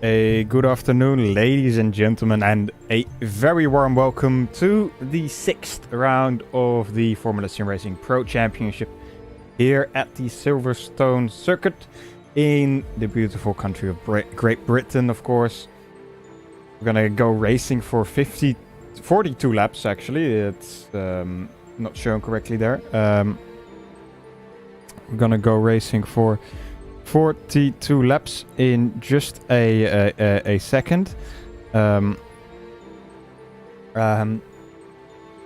A good afternoon, ladies and gentlemen, and a very warm welcome to the 6th round of the Formula Sim Racing Pro Championship here at the Silverstone circuit in the beautiful country of Great Britain, of course. We're gonna go racing for 42 laps, actually. It's not shown correctly there. We're gonna go racing for 42 laps in just a second. Of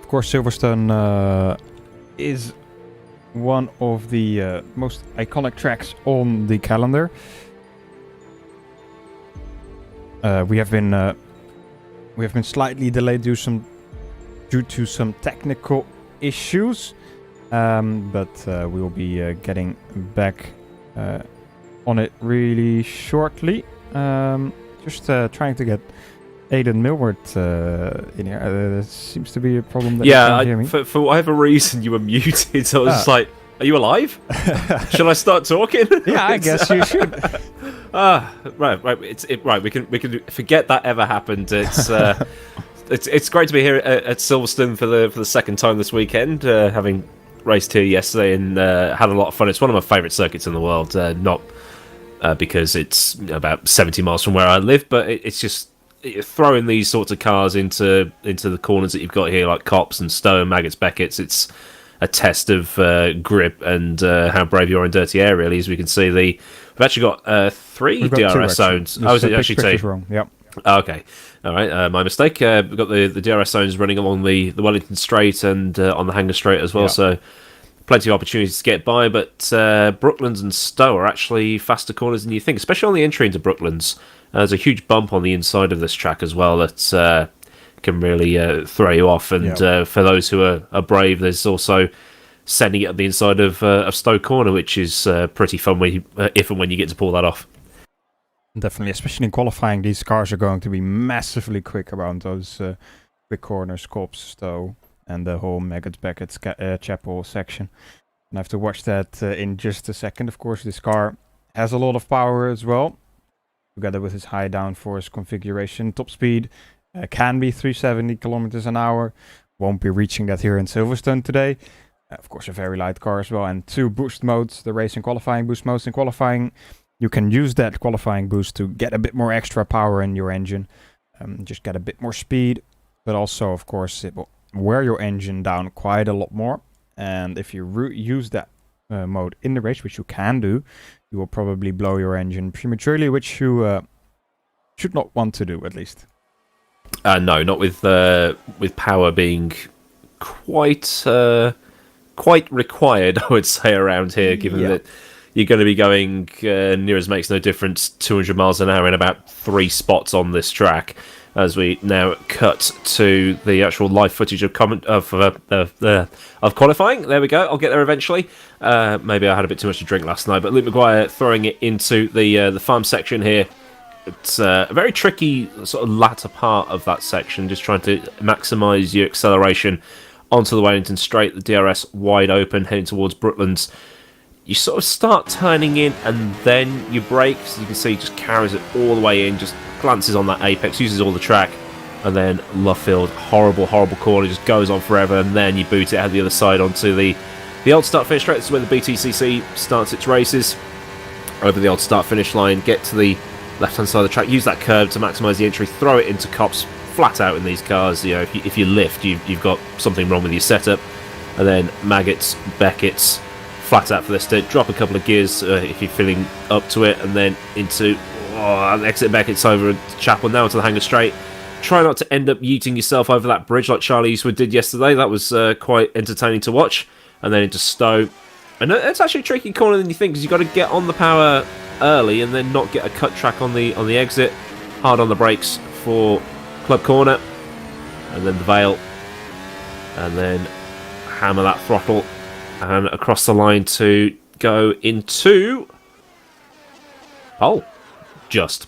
course, Silverstone is one of the most iconic tracks on the calendar. We have been slightly delayed due to some technical issues, but we will be getting back on it really shortly. Just trying to get Aidan Millward in here. There seems to be a problem that you can't hear me. For whatever reason you were muted. So I was like, "Are you alive? Should I start talking?" Yeah, I guess you should. Right. Right. We can forget that ever happened. It's great to be here at Silverstone for the second time this weekend. Having raced here yesterday and had a lot of fun. It's one of my favourite circuits in the world. Not because it's about 70 miles from where I live, but it's just throwing these sorts of cars into the corners that you've got here, like Copse and Stowe and Maggots Beckett's. It's a test of grip and how brave you are in dirty air, really. As we can see, we've actually got three DRS zones. Oh, is it actually two? Wrong. Yep. Okay. All right. My mistake. We've got the DRS zones running along the Wellington Straight and on the Hanger Straight as well. Yep. So plenty of opportunities to get by, but Brooklands and Stowe are actually faster corners than you think, especially on the entry into Brooklands. There's a huge bump on the inside of this track as well that can really throw you off. And for those who are brave, there's also sending it up the inside of Stowe Corner, which is pretty fun if and when you get to pull that off. Definitely, especially in qualifying, these cars are going to be massively quick around those quick corners, Copse, Stowe, and the whole Maggots Beckett's Chapel section. And I have to watch that in just a second. Of course, this car has a lot of power as well, together with its high downforce configuration. Top speed can be 370 kilometers an hour. Won't be reaching that here in Silverstone today. Of course, a very light car as well. And two boost modes, the race and qualifying boost modes. In qualifying, you can use that qualifying boost to get a bit more extra power in your engine. Just get a bit more speed. But also, of course, it will wear your engine down quite a lot more. And if you use that mode in the race, which you can do, you will probably blow your engine prematurely, which you should not want to do, at least. No, not with power being quite required, I would say, around here, given that you're going to be going near as makes no difference 200 miles an hour in about 3 spots on this track. As we now cut to the actual live footage of qualifying. There we go. I'll get there eventually. Maybe I had a bit too much to drink last night. But Luke Maguire throwing it into the farm section here. It's a very tricky sort of latter part of that section, just trying to maximise your acceleration onto the Wellington Straight, the DRS wide open, heading towards Brooklands. You sort of start turning in and then you brake. So you can see, just carries it all the way in, just glances on that apex, uses all the track, and then Luffield, horrible corner, just goes on forever, and then you boot it out the other side onto the old start-finish straight. This is where the BTCC starts its races. Over the old start-finish line, get to the left-hand side of the track, use that curve to maximise the entry, throw it into Copse, flat out in these cars. You know, if you lift, you've got something wrong with your setup. And then Maggots, Beckett's, flat out for this to drop a couple of gears if you're feeling up to it, and then into exit Beckett's over to Chapel, now to the Hanger Straight. Try not to end up yeeting yourself over that bridge like Charlie Eastwood did yesterday. That was quite entertaining to watch. And then into Stowe. And it's actually a tricky corner than you think, because you've got to get on the power early and then not get a cut track on the exit. Hard on the brakes for Club Corner. And then the Vale. And then hammer that throttle. And across the line to go into just.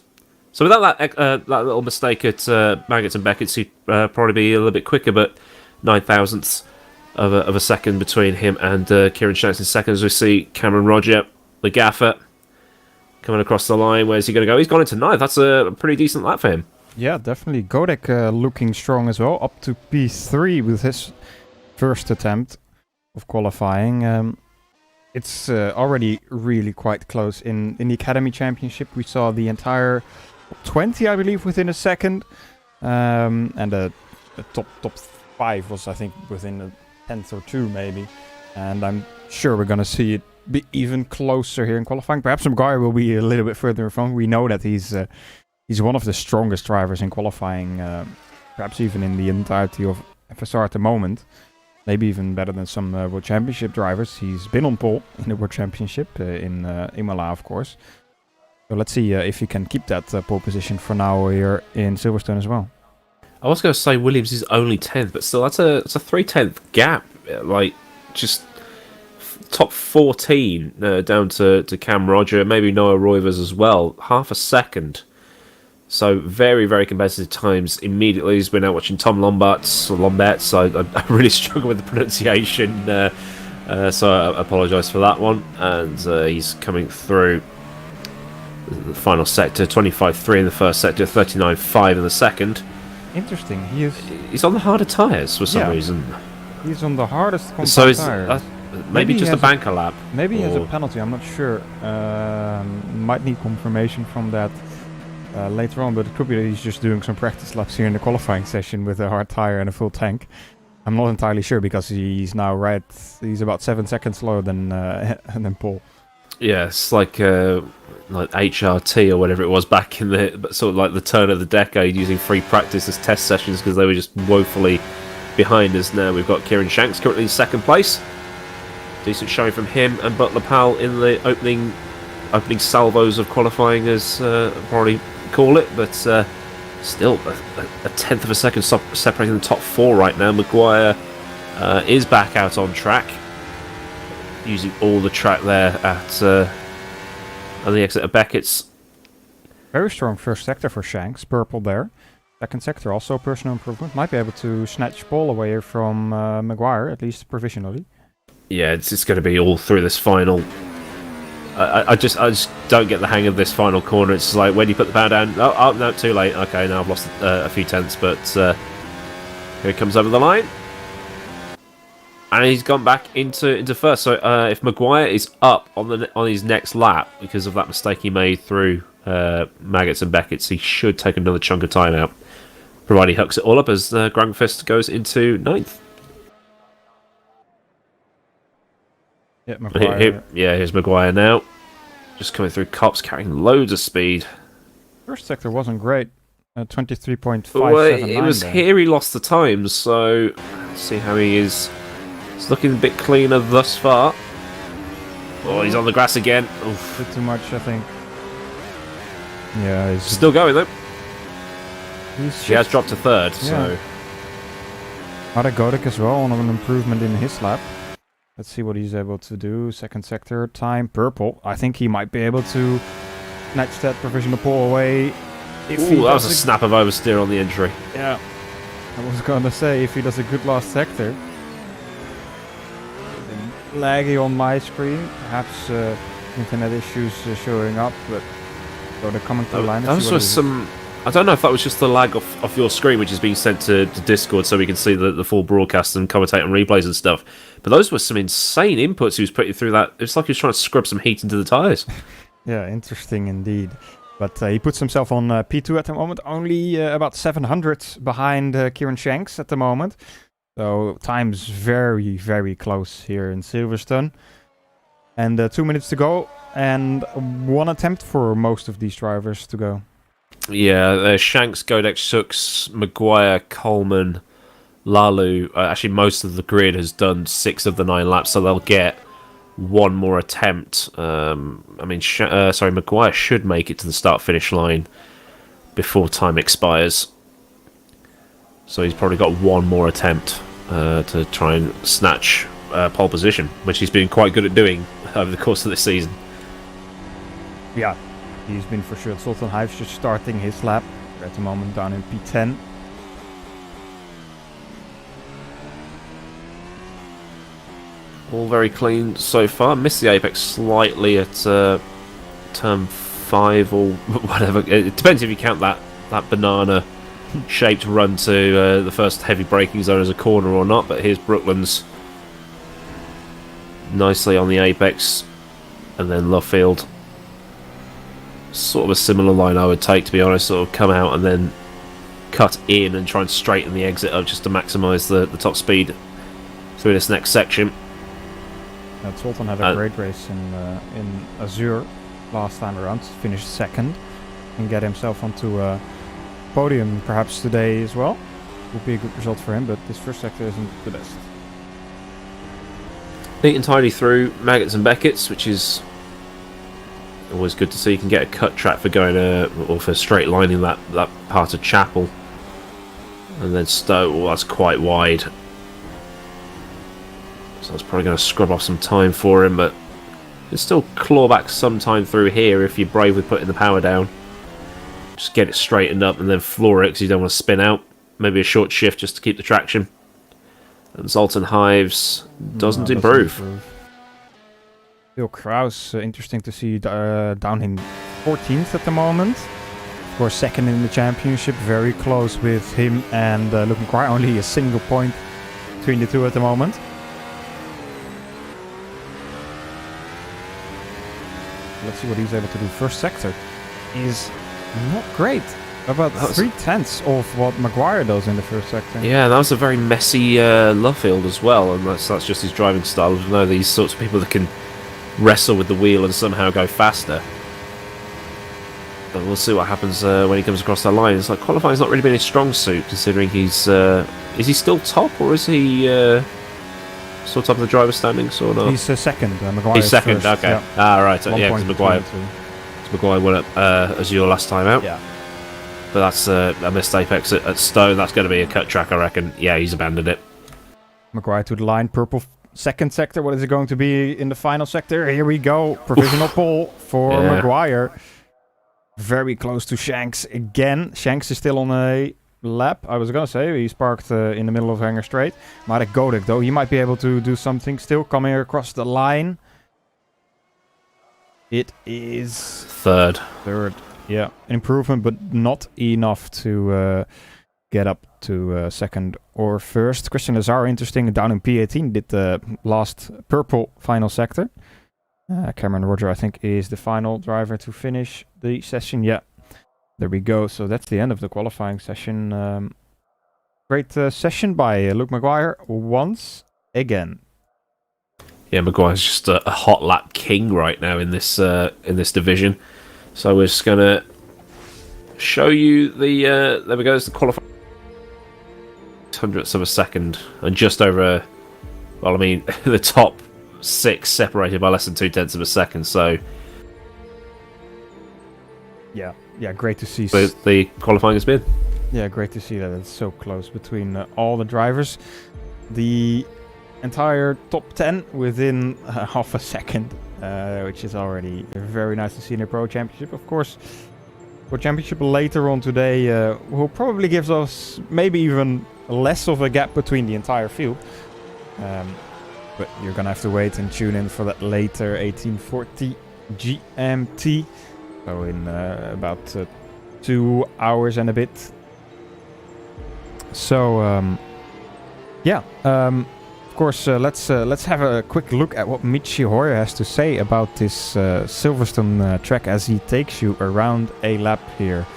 So without that little mistake at Maggots and Beckett's, he'd probably be a little bit quicker, but 9,000ths of a second between him and Kieran Shanks in second, as we see Cameron Roger, the gaffer, coming across the line. Where's he going to go? He's gone into 9th. That's a pretty decent lap for him. Yeah, definitely. Godek looking strong as well, up to P3 with his first attempt of qualifying. It's already really quite close. In the Academy Championship, we saw the entire top 20, I believe, within a second. And the top 5 was, I think, within a tenth or two, maybe. And I'm sure we're going to see it be even closer here in qualifying. Perhaps Maguire will be a little bit further in front. We know that he's one of the strongest drivers in qualifying, perhaps even in the entirety of FSR at the moment. Maybe even better than some World Championship drivers. He's been on pole in the World Championship in Imola, of course. So let's see if he can keep that pole position for now here in Silverstone as well. I was going to say Williams is only 10th, but still, that's a 3/10 gap. Like, just top 14 down to Cam Roger, maybe Noah Roivers as well. Half a second. So very, very competitive times immediately. He's been out watching Tom Lombards. I really struggle with the pronunciation, so I apologise for that one. And he's coming through the final sector, 25.3 in the first sector, 39.5 in the second. Interesting. He's on the harder tyres for some reason. He's on the hardest compact So tyres. maybe just a banker lap. Maybe he has a penalty, I'm not sure. Might need confirmation from that later on, but it could be that he's just doing some practice laps here in the qualifying session with a hard tyre and a full tank. I'm not entirely sure because he's now he's about 7 seconds slower than Paul. Yeah, it's like HRT or whatever it was back in the sort of like the turn of the decade, using free practice as test sessions because they were just woefully behind us. Now we've got Kieran Shanks currently in second place. Decent showing from him and Butler Powell in the opening salvos of qualifying, as probably call it, but still a tenth of a second separating the top 4 right now. Maguire is back out on track, using all the track there at the exit of Beckett's. Very strong first sector for Shanks, purple there. Second sector also personal improvement. Might be able to snatch ball away from Maguire, at least provisionally. Yeah, it's going to be all through this final. I just don't get the hang of this final corner. It's like, when you put the power down, oh no, too late. Okay, now I've lost a few tenths, but here he comes over the line. And he's gone back into first. So if Maguire is up on his next lap because of that mistake he made through Maggots and Beckett's, he should take another chunk of time out, provided he hooks it all up as Grungfist goes into 9th. Yeah, Maguire. Here's Maguire now. Just coming through cops, carrying loads of speed. First sector wasn't great. 23.579. Well, it was here he lost the time, so let's see how he is. It's looking a bit cleaner thus far. Oh, he's on the grass again. Oof. A bit too much, I think. Yeah, he's still going though. He has dropped to 3rd, so. Mada Godek as well on an improvement in his lap. Let's see what he's able to do. Second sector time, purple. I think he might be able to snatch that provisional pole away. That was a snap of oversteer on the entry. Yeah. I was going to say, if he does a good last sector. Laggy on my screen. Perhaps internet issues showing up, but they're coming to the line. Those were some... I don't know if that was just the lag off your screen, which is being sent to Discord so we can see the full broadcast and commentate on replays and stuff. But those were some insane inputs he was putting through that. It's like he was trying to scrub some heat into the tyres. Yeah, interesting indeed. But he puts himself on P2 at the moment, only about 700 behind Kieran Shanks at the moment. So time's very, very close here in Silverstone. And 2 minutes to go, and 1 attempt for most of these drivers to go. Yeah, Shanks, Godek, Sooks, Maguire, Coleman, Lalu. Actually, most of the grid has done 6 of the 9 laps, so they'll get 1 more attempt. Maguire should make it to the start-finish line before time expires. So he's probably got 1 more attempt to try and snatch pole position, which he's been quite good at doing over the course of this season. Yeah. He's been for sure. Sultan Hives just starting his lap. We're at the moment down in P10. All very clean so far. Missed the apex slightly at turn 5 or whatever. It depends if you count that banana-shaped run to the first heavy braking zone as a corner or not. But here's Brooklands nicely on the apex, and then Luffield. Sort of a similar line I would take, to be honest. Sort of come out and then cut in and try and straighten the exit up just to maximise the top speed through this next section. Zoltan had a great race in Azure last time around, finished second, and get himself onto a podium perhaps today as well. Would be a good result for him, but this first sector isn't the best. Neat and tidy through Maggots and Beckett's, which is always good to see. You can get a cut track for going or for straight lining that part of Chapel, and then Stowe. Well, that's quite wide. So that's probably going to scrub off some time for him, but you can still claw back some time through here if you're brave with putting the power down. Just get it straightened up and then floor it because you don't want to spin out. Maybe a short shift just to keep the traction. And Zoltan Hives doesn't improve. Bill Kraus, interesting to see down in 14th at the moment. Of course, second in the championship, very close with him and Luke McGuire, only a single point between the two at the moment. Let's see what he's able to do. First sector is not great. About 3/10 of what Maguire does in the first sector. Yeah, that was a very messy Luffield as well, and that's just his driving style. You know, these sorts of people that can wrestle with the wheel and somehow go faster. But we'll see what happens when he comes across that line. It's like qualifying's not really been his strong suit, considering he's is he still top or is he still top of the driver's standings or not? He's second. Maguire. He's second. First, okay. Yeah. Right. Yeah, because Maguire went up Azure last time out. Yeah. But that's a missed apex at Stone. That's going to be a cut track, I reckon. Yeah, he's abandoned it. Maguire to the line. Purple second sector. What is it going to be in the final sector? Here we go. Provisional pole for Maguire. Very close to Shanks again. Shanks is still on a lap. I was going to say he's parked in the middle of Hanger Straight. Marek Godek, though, he might be able to do something still coming across the line. It is... Third. Yeah, an improvement, but not enough to get up to second or first. Christian Lazar, interesting, down in P18, did the last purple final sector. Cameron Roger, I think, is the final driver to finish the session. Yeah, there we go. So that's the end of the qualifying session. Great session by Luke Maguire once again. Yeah, Maguire's just a hot lap king right now in this division. So we're just going to show you the, there we go, it's the qualifying. Hundredths of a second, and just over, well, I mean, the top 6 separated by less than 0.2 of a second, so... Yeah, great to see. The qualifying has been. Yeah, great to see that it's so close between all the drivers. The entire top 10 within half a second. Which is already very nice to see in the Pro Championship. Of course, Pro Championship later on today will probably give us maybe even less of a gap between the entire field. But you're going to have to wait and tune in for that later, 1840 GMT. So in about 2 hours and a bit. So, of course, let's have a quick look at what Michi Hoyer has to say about this Silverstone track as he takes you around a lap here.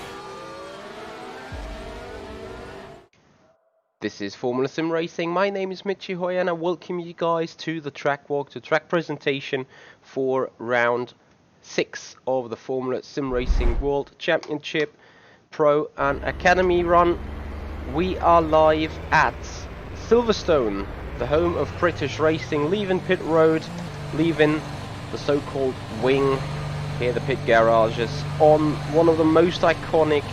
This is Formula Sim Racing. My name is Michi Hoyer and I welcome you guys to the track walk, to track presentation for round 6 of the Formula Sim Racing World Championship Pro and Academy run. We are live at Silverstone, the home of British racing, leaving pit road, leaving the so-called wing, here the pit garages, on one of the most iconic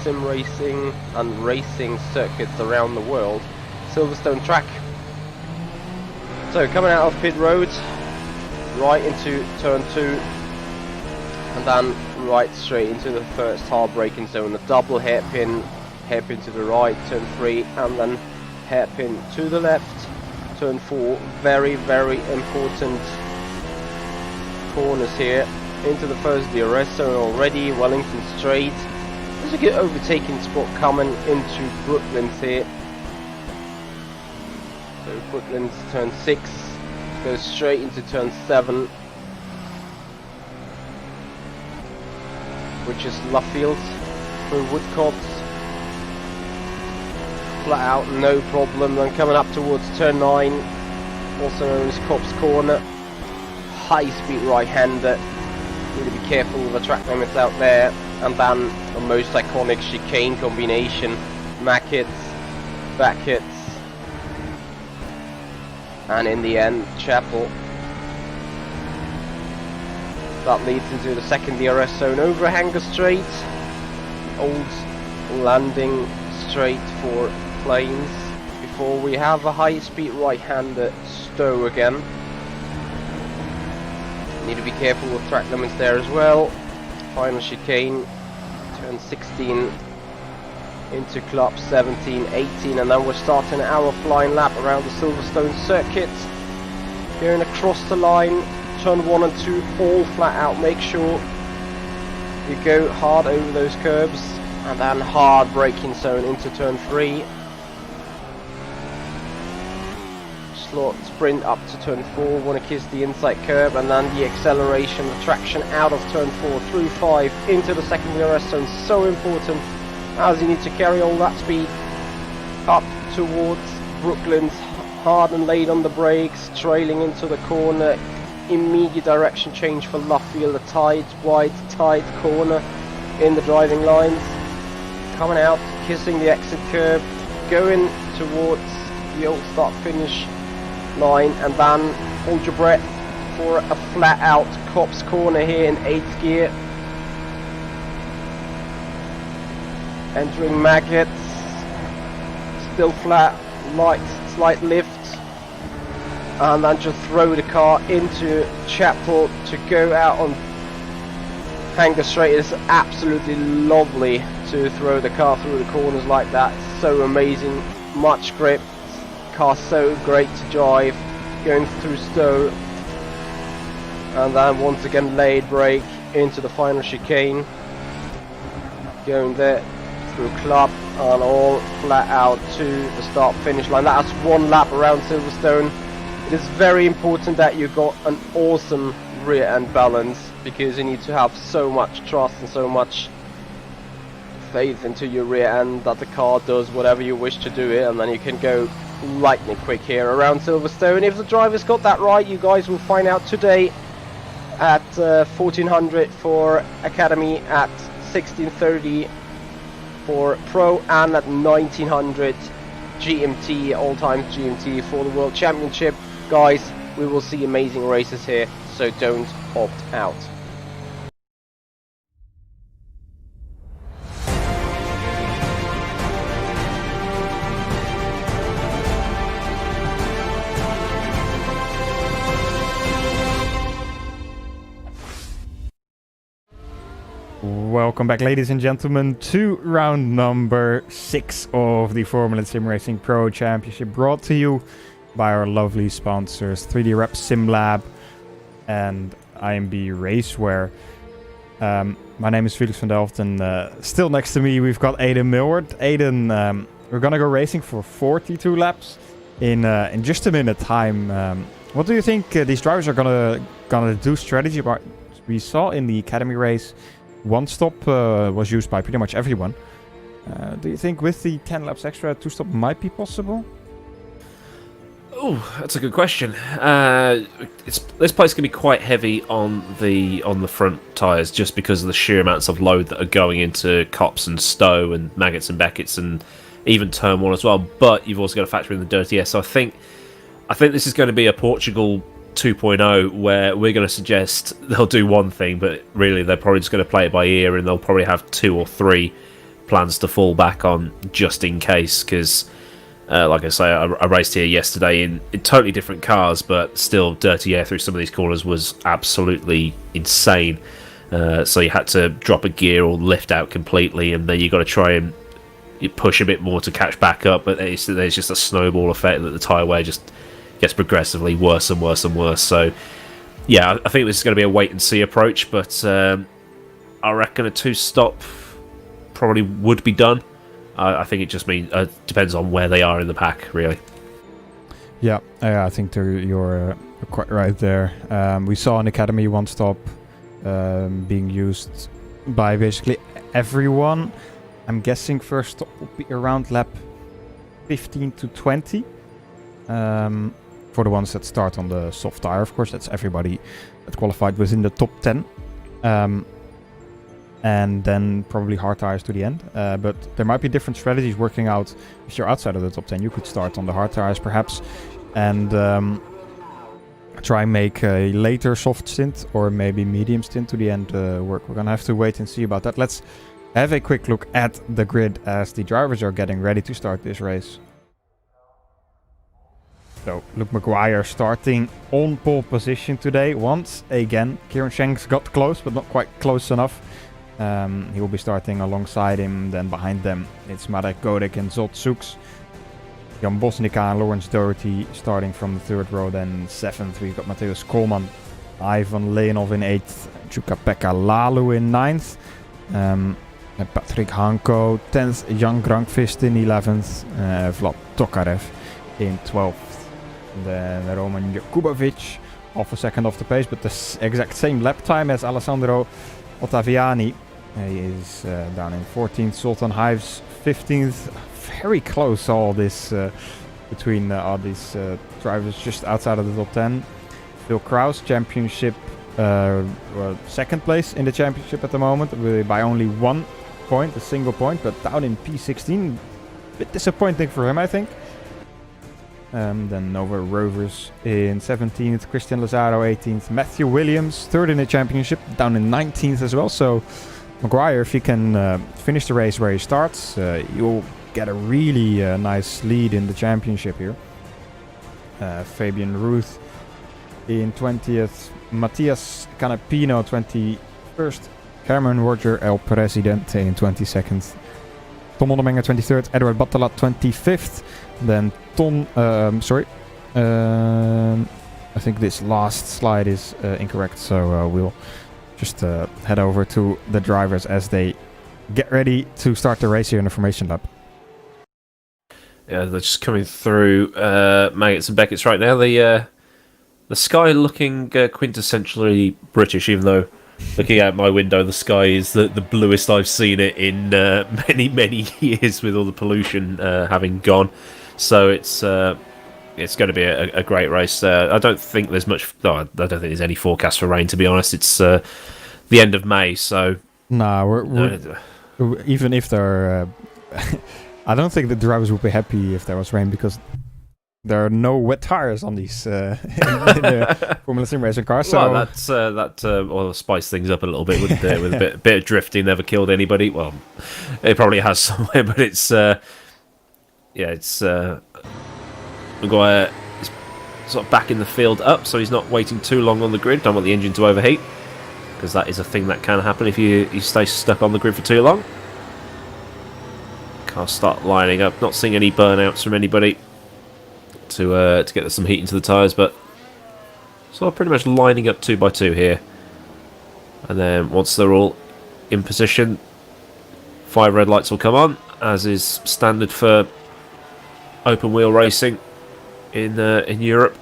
sim racing and racing circuits around the world, Silverstone track. So coming out of pit road, right into turn 2, and then right straight into the first hard braking zone, a double hairpin to the right, turn 3, and then hairpin to the left, turn 4. Very, very important corners here. into the first DRS zone already. Wellington straight. There's a good overtaking spot coming into Brooklands here. So Brooklands turn 6 goes straight into turn 7, which is Luffield through Woodcots. Flat out, no problem. Then coming up towards turn 9, also known as Cops Corner. High speed right-hander. Need to be careful with the track limits out there. And then the most iconic chicane combination. Mackets, Backets, and in the end, Chapel. That leads into the second DRS zone over Hanger Straight. Old landing straight for planes. Before we have a high-speed right-hander Stowe again. Need to be careful with track limits there as well. Final chicane, turn 16 into club 17, 18, and then we're starting our flying lap around the Silverstone circuit. Going across the line, turn 1 and 2, all flat out. Make sure you go hard over those curbs, and then hard braking zone into turn 3. Slot sprint up to turn 4, want to kiss the inside curb, and then the acceleration, the traction out of turn 4 through 5 into the second DRS zone. So important, as you need to carry all that speed up towards Brooklands, hard and late on the brakes, trailing into the corner. Immediate direction change for Luffield, a tight, wide, tight corner in the driving lines. Coming out, kissing the exit curb, going towards the old start finish line, and then hold your breath for a flat out Cops corner here in 8th gear. Entering Maggots, still flat, light, slight lift, and then just throw the car into Chapel to go out on Hanger Straight. It's absolutely lovely to throw the car through the corners like that. So amazing, much grip, car so great to drive, going through Stowe, and then once again laid brake into the final chicane, going there through club and all flat out to the start finish line. That's one lap around Silverstone. It is very important that you got an awesome rear end balance, because you need to have so much trust and so much faith into your rear end that the car does whatever you wish to do it, and then you can go lightning quick here around Silverstone. If the drivers got that right, you guys will find out today at 1400 for Academy, at 1630 for Pro, and at 1900 GMT, all time GMT for the World Championship. Guys, we will see amazing races here, so don't opt out. Welcome back, ladies and gentlemen, to round number 6 of the Formula Sim Racing Pro Championship, brought to you by our lovely sponsors 3D Rep SimLab and IMB Racewear. My name is Felix van Delft, and still next to me we've got Aidan Millward. Aidan, we're gonna go racing for 42 laps in just a minute time. What do you think these drivers are gonna do strategy about? We saw in the Academy race, one stop was used by pretty much everyone. Do you think with the 10 laps extra, 2 stop might be possible? Oh, that's a good question. This place can be quite heavy on the front tyres, just because of the sheer amounts of load that are going into Cops and Stowe and Maggots and Beckets, and even turn 1 as well. But you've also got to factor in the dirty air. So I think this is going to be a Portugal 2.0, where we're going to suggest they'll do one thing, but really they're probably just going to play it by ear, and they'll probably have 2 or 3 plans to fall back on just in case, because like I say, I raced here yesterday in totally different cars, but still dirty air through some of these corners was absolutely insane. So you had to drop a gear or lift out completely, and then you got to try and you push a bit more to catch back up, but there's just a snowball effect that the tyre wear just gets progressively worse and worse and worse. So Yeah, I think this is going to be a wait-and-see approach, but I reckon a 2-stop probably would be done. I think it just depends on where they are in the pack, really. Yeah, I think you're quite right there. We saw an Academy 1-stop being used by basically everyone. I'm guessing first stop will be around lap 15 to 20. For the ones that start on the soft tire, of course, that's everybody that qualified within the top 10. And then probably hard tires to the end. But there might be different strategies working out. If you're outside of the top 10, you could start on the hard tires perhaps, and try and make a later soft stint or maybe medium stint to the end work. We're gonna have to wait and see about that. Let's have a quick look at the grid as the drivers are getting ready to start this race. So, Luke Maguire starting on pole position today once again. Kieran Shanks got close, but not quite close enough. He will be starting alongside him. Then behind them, it's Marek Godek and Zot Soeks. Jan Bosnica and Lawrence Doherty starting from the third row. Then 7th, we've got Mateusz Koolman, Ivan Leonov in 8th, Chuka-Pekka Lalu in 9th. Patrick Hanko 10th, Jan Grankvist in 11th, Vlad Tokarev in 12th. And then Roman Jakubovic off a second off the pace, but the exact same lap time as Alessandro Ottaviani. He is down in 14th. Sultan Hives 15th. Very close all this between all these drivers just outside of the top 10. Phil Kraus, championship, second place in the championship at the moment by only 1 point, a single point, but down in P16. Bit disappointing for him, I think. Then Nova Rovers in 17th, Christian Lazaro 18th, Matthew Williams 3rd in the championship, down in 19th as well. So Maguire, if he can finish the race where he starts, you'll get a really nice lead in the championship here. Fabian Ruth in 20th, Matias Canapino 21st, Cameron Roger El Presidente in 22nd, Tom Ondermenger 23rd, Edward Batala 25th, then I think this last slide is incorrect, so we'll just head over to the drivers as they get ready to start the race here in the formation lap. Yeah, they're just coming through Maggots and Beckett's right now. The sky looking quintessentially British, even though looking out my window, the sky is the bluest I've seen it in many years, with all the pollution having gone. So it's going to be a great race. I don't think there's much. No, I don't think there's any forecast for rain. To be honest, it's the end of May, so even if there, I don't think the drivers would be happy if there was rain, because there are no wet tires on these in the Formula Sim racing cars. So well, that will spice things up a little bit, wouldn't it? With a bit of drifting, never killed anybody. Well, it probably has somewhere, but it's Maguire is sort of backing the field up, so he's not waiting too long on the grid. Don't want the engine to overheat, because that is a thing that can happen if you stay stuck on the grid for too long. Cars start lining up. Not seeing any burnouts from anybody to get some heat into the tyres, but so pretty much lining up 2 by 2 here. And then once they're all in position, 5 red lights will come on, as is standard for open wheel racing in Europe,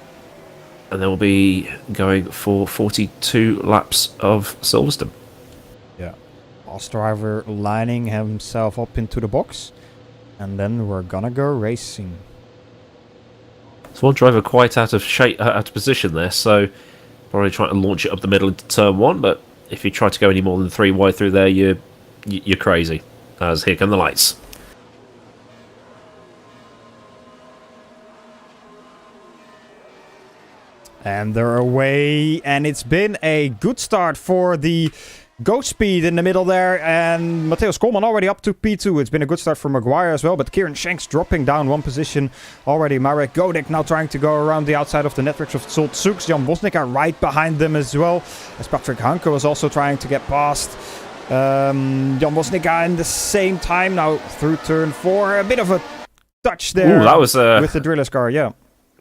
and then we'll be going for 42 laps of Silverstone. Yeah, last driver lining himself up into the box, and then we're gonna go racing. So one driver quite out of shape, out of position there, so probably trying to launch it up the middle into turn 1. But if you try to go any more than 3 wide through there, you're crazy. As here come the lights. And they're away, and it's been a good start for the Ghost Speed in the middle there, and Mateusz Koolman already up to P2. It's been a good start for Maguire as well, but Kieran Shanks dropping down 1 position already. Marek Godek now trying to go around the outside of the networks of Zsolt Soeks. Jan Bosnica right behind them as well, as Patrick Hanko is also trying to get past. Jan Bosnica in the same time now through turn 4. A bit of a touch there. Ooh, that was with the driller's car, yeah.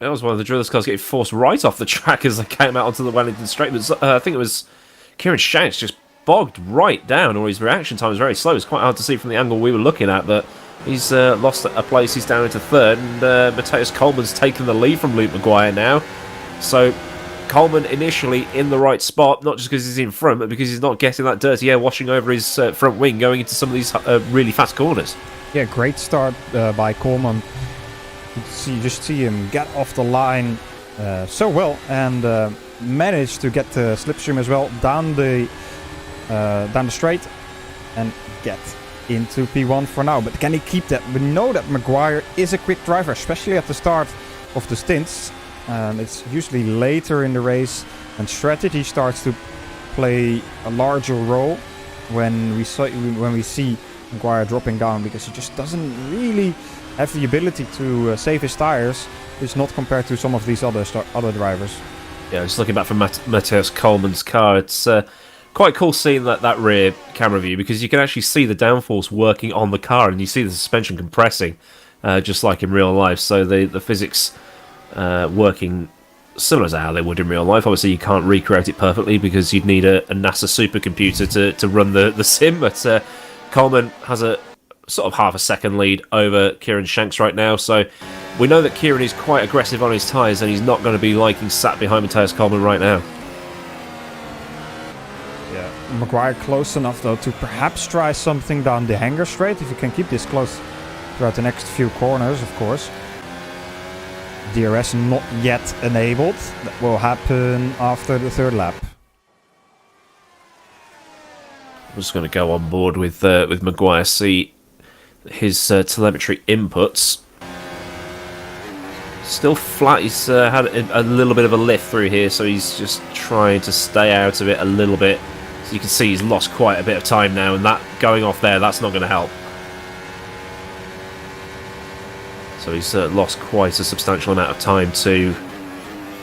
That was one of the drillers cars getting forced right off the track as they came out onto the Wellington straight. But I think it was Kieran Shanks just bogged right down, or his reaction time was very slow. It's quite hard to see from the angle we were looking at, but he's lost a place. He's down into third, and Matthias Coleman's taken the lead from Luke Maguire now. So Coleman initially in the right spot, not just because he's in front, but because he's not getting that dirty air washing over his front wing going into some of these really fast corners. Yeah, great start by Coleman. You just see him get off the line so well, and manage to get the slipstream as well down the straight and get into P1 for now. But can he keep that? We know that Maguire is a quick driver, especially at the start of the stints. It's usually later in the race and strategy starts to play a larger role when we see Maguire dropping down, because he just doesn't really have the ability to save his tires. It's not compared to some of these other drivers. Yeah, just looking back from Matthias Coleman's car, it's quite cool seeing that rear camera view, because you can actually see the downforce working on the car and you see the suspension compressing just like in real life. So the physics working similar to how they would in real life. Obviously you can't recreate it perfectly because you'd need a NASA supercomputer to run the sim, but Coleman has a sort of half a second lead over Kieran Shanks right now. So we know that Kieran is quite aggressive on his tyres, and he's not going to be liking sat behind Matthias Coleman right now. Yeah, Maguire close enough though to perhaps try something down the hanger straight, if you can keep this close throughout the next few corners, of course. DRS not yet enabled. That will happen after the third lap. I'm just going to go on board with Maguire, see his telemetry inputs. Still flat. He's had a little bit of a lift through here, so he's just trying to stay out of it a little bit. So you can see he's lost quite a bit of time now, and that going off there, that's not going to help. So he's lost quite a substantial amount of time to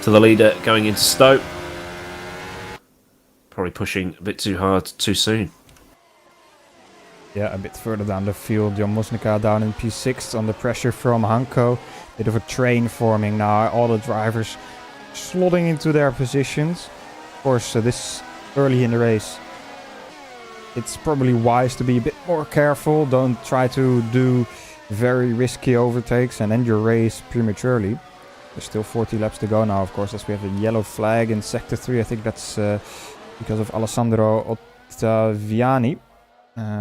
the leader going into Stowe. Probably pushing a bit too hard too soon. Yeah, a bit further down the field, Jan Mosnica down in P6 under pressure from Hanko. Bit of a train forming now, all the drivers slotting into their positions. Of course, this early in the race, it's probably wise to be a bit more careful. Don't try to do very risky overtakes and end your race prematurely. There's still 40 laps to go now, of course, as we have a yellow flag in Sector 3. I think that's because of Alessandro Ottaviani.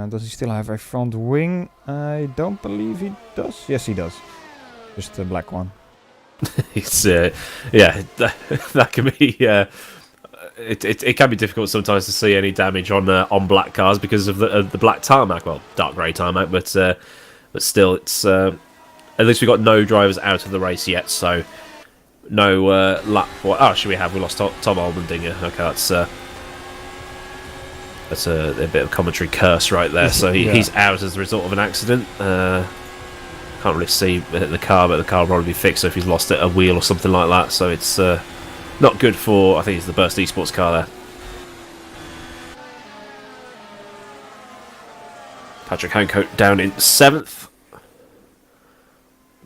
Does he still have a front wing? I don't believe he does. Yes, he does. Just a black one. It's yeah, that can be. It can be difficult sometimes to see any damage on black cars because of the black tarmac. Well, dark grey tarmac, but still, it's at least we got no drivers out of the race yet, so no lap. Oh, actually, we lost Tom Almendinger. Okay, that's a bit of commentary curse right there. So he's out as a result of an accident. Can't really see the car, but the car will probably be fixed if he's lost a wheel or something like that. So it's not good for, I think it's the Burst Esports car there. Patrick Hancock down in 7th.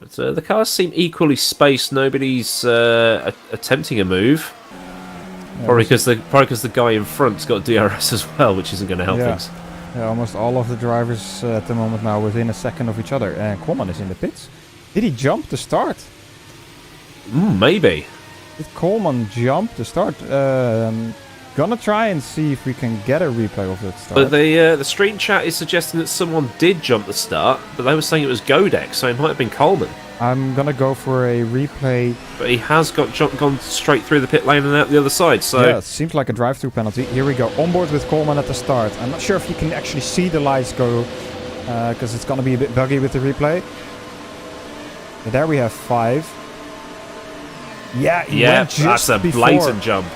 But the cars seem equally spaced. Nobody's attempting a move. Probably because the guy in front's got DRS as well, which isn't going to help things. Yeah, almost all of the drivers at the moment now within a second of each other. And Coleman is in the pits. Did he jump the start? Maybe. Did Coleman jump the start? Gonna try and see if we can get a replay of that start. But the stream chat is suggesting that someone did jump the start, but they were saying it was Godek, so it might have been Coleman. I'm gonna go for a replay. But he has gone straight through the pit lane and out the other side, so... Yeah, it seems like a drive-through penalty. Here we go, on board with Coleman at the start. I'm not sure if you can actually see the lights go, because it's gonna be a bit buggy with the replay. But there we have 5. Yeah, he went just that's a before. blatant jump.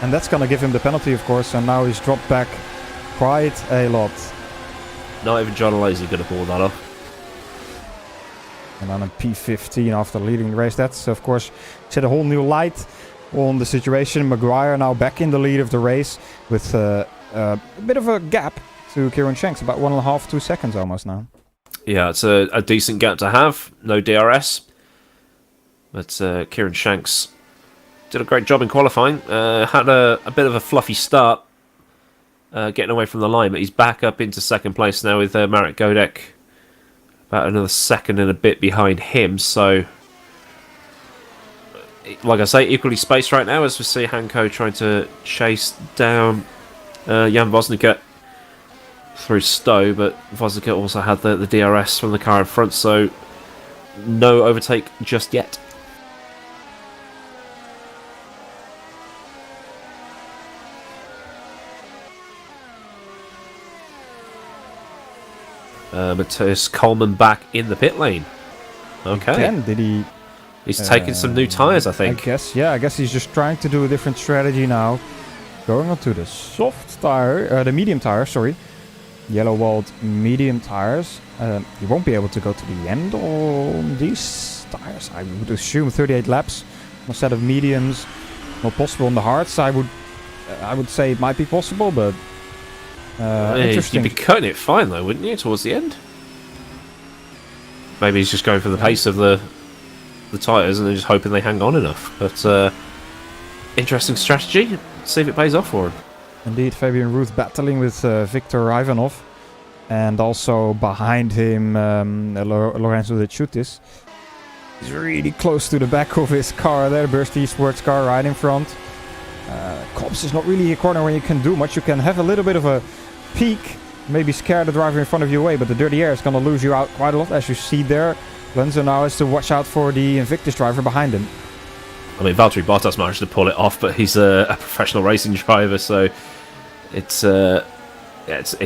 And that's gonna give him the penalty, of course, and now he's dropped back quite a lot. Not even John Lazy could have pulled that off. And on a P15 after leading the race. That's, of course, set a whole new light on the situation. Maguire now back in the lead of the race with a bit of a gap to Kieran Shanks. About 1.5, 2 seconds almost now. Yeah, it's a decent gap to have. No DRS. But Kieran Shanks did a great job in qualifying. Had a bit of a fluffy start, getting away from the line, but he's back up into second place now with Marek Godek about another second and a bit behind him. So, like I say, equally spaced right now as we see Hanko trying to chase down Jan Vosnica through Stowe, but Vosnica also had the DRS from the car in front, so no overtake just yet. Matthias Coleman back in the pit lane. Okay. Again, did he... He's taking some new tyres, I think. I guess he's just trying to do a different strategy now. Going on to the soft tire, the medium tire, sorry. Yellow walled medium tires. You won't be able to go to the end on these tires. I would assume 38 laps instead of mediums. Not possible on the hards. I would say it might be possible, but interesting. You'd be cutting it fine though, wouldn't you, towards the end? Maybe he's just going for the pace of the tyres and then just hoping they hang on enough. But interesting strategy. See if it pays off for him. Indeed, Fabian Ruth battling with Viktor Ivanov. And also behind him, Lorenzo De Chutis. He's really close to the back of his car there. Bursty sports car right in front. Cops is not really a corner where you can do much. You can have a little bit of a peek. Maybe scare the driver in front of you away. But the dirty air is going to lose you out quite a lot, as you see there. Lorenzo now has to watch out for the Invictus driver behind him. I mean, Valtteri Bottas managed to pull it off, but he's a professional racing driver, so it's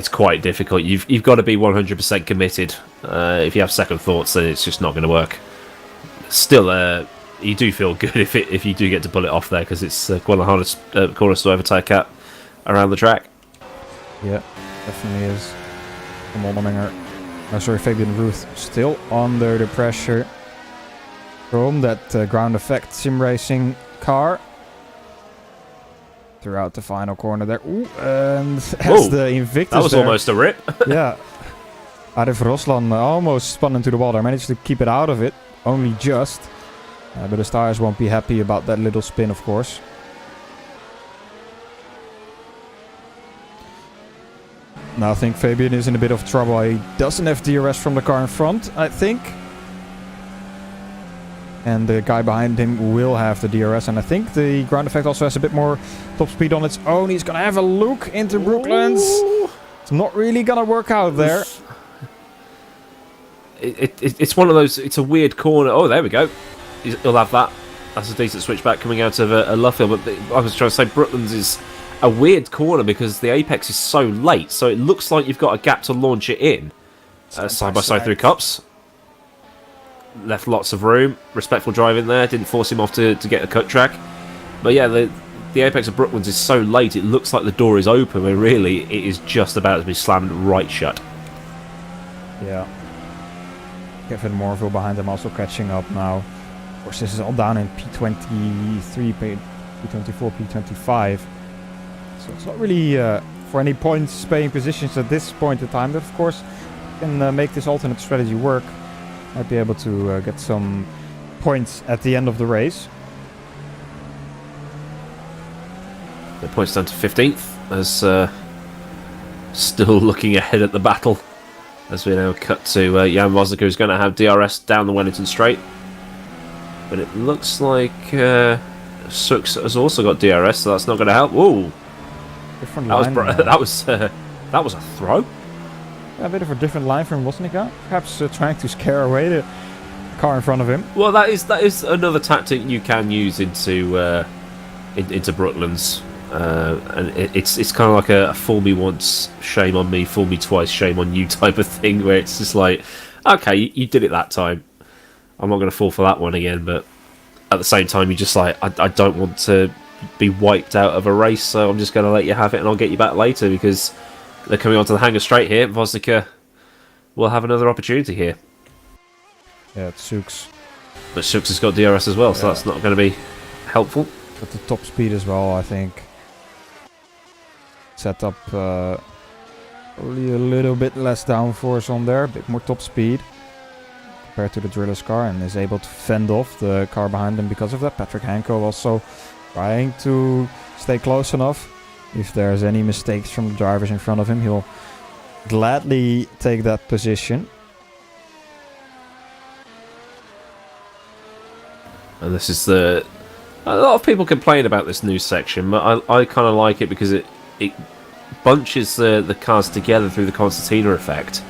quite difficult. You've got to be 100% committed. If you have second thoughts, then it's just not going to work. Still, you do feel good if you do get to pull it off there, because it's one of the hardest corners to overtake at around the track. Yeah, definitely is. Fabian Ruth still under the pressure from that ground effect sim racing car. Throughout the final corner there. Ooh, and as the Invictus that was there, almost a rip. Yeah. Arif Roslan almost spun into the wall there. Managed to keep it out of it. Only just. But the tires won't be happy about that little spin, of course. Now I think Fabian is in a bit of trouble. He doesn't have DRS from the car in front, I think. And the guy behind him will have the DRS. And I think the ground effect also has a bit more top speed on its own. He's going to have a look into Brooklands. It's not really going to work out there. It's one of those... It's a weird corner. Oh, there we go. He'll have that. That's a decent switchback coming out of a Luffield. But I was trying to say Brooklands is a weird corner because the apex is so late. So it looks like you've got a gap to launch it in. Side by side through cups. Left lots of room. Respectful driving there. Didn't force him off to get a cut track. But yeah, the apex of Brooklands is so late, it looks like the door is open, when really it is just about to be slammed right shut. Yeah. Kevin Morville behind him also catching up now. Of course, this is all down in P23, P24, P25. So it's not really for any points paying positions at this point in time. But of course, can make this alternate strategy work. Might be able to get some points at the end of the race. The points down to 15th as still looking ahead at the battle. As we now cut to Jan Vosnica, who's going to have DRS down the Wellington Straight. But it looks like Sux has also got DRS, so that's not going to help. Ooh, different line. That was a throw. A bit of a different line from Vosnica, perhaps trying to scare away the car in front of him. Well, that is another tactic you can use into Brooklands, and it's kind of like a fool me once, shame on me; fool me twice, shame on you type of thing, where it's just like, okay, you did it that time. I'm not going to fall for that one again, but at the same time, you're just like, I don't want to be wiped out of a race, so I'm just going to let you have it, and I'll get you back later because they're coming onto the hangar straight here. Vosnica will have another opportunity here. Yeah, it's Sux. But Sux has got DRS as well, so that's not going to be helpful. Got the top speed as well, I think. Set up probably a little bit less downforce on there, a bit more top speed. compared to the Driller's car and is able to fend off the car behind him because of that. Patrick Hanko also trying to stay close enough. If there's any mistakes from the drivers in front of him, he'll gladly take that position. And this is a lot of people complain about this new section, but I kind of like it because it bunches the cars together through the concertina effect,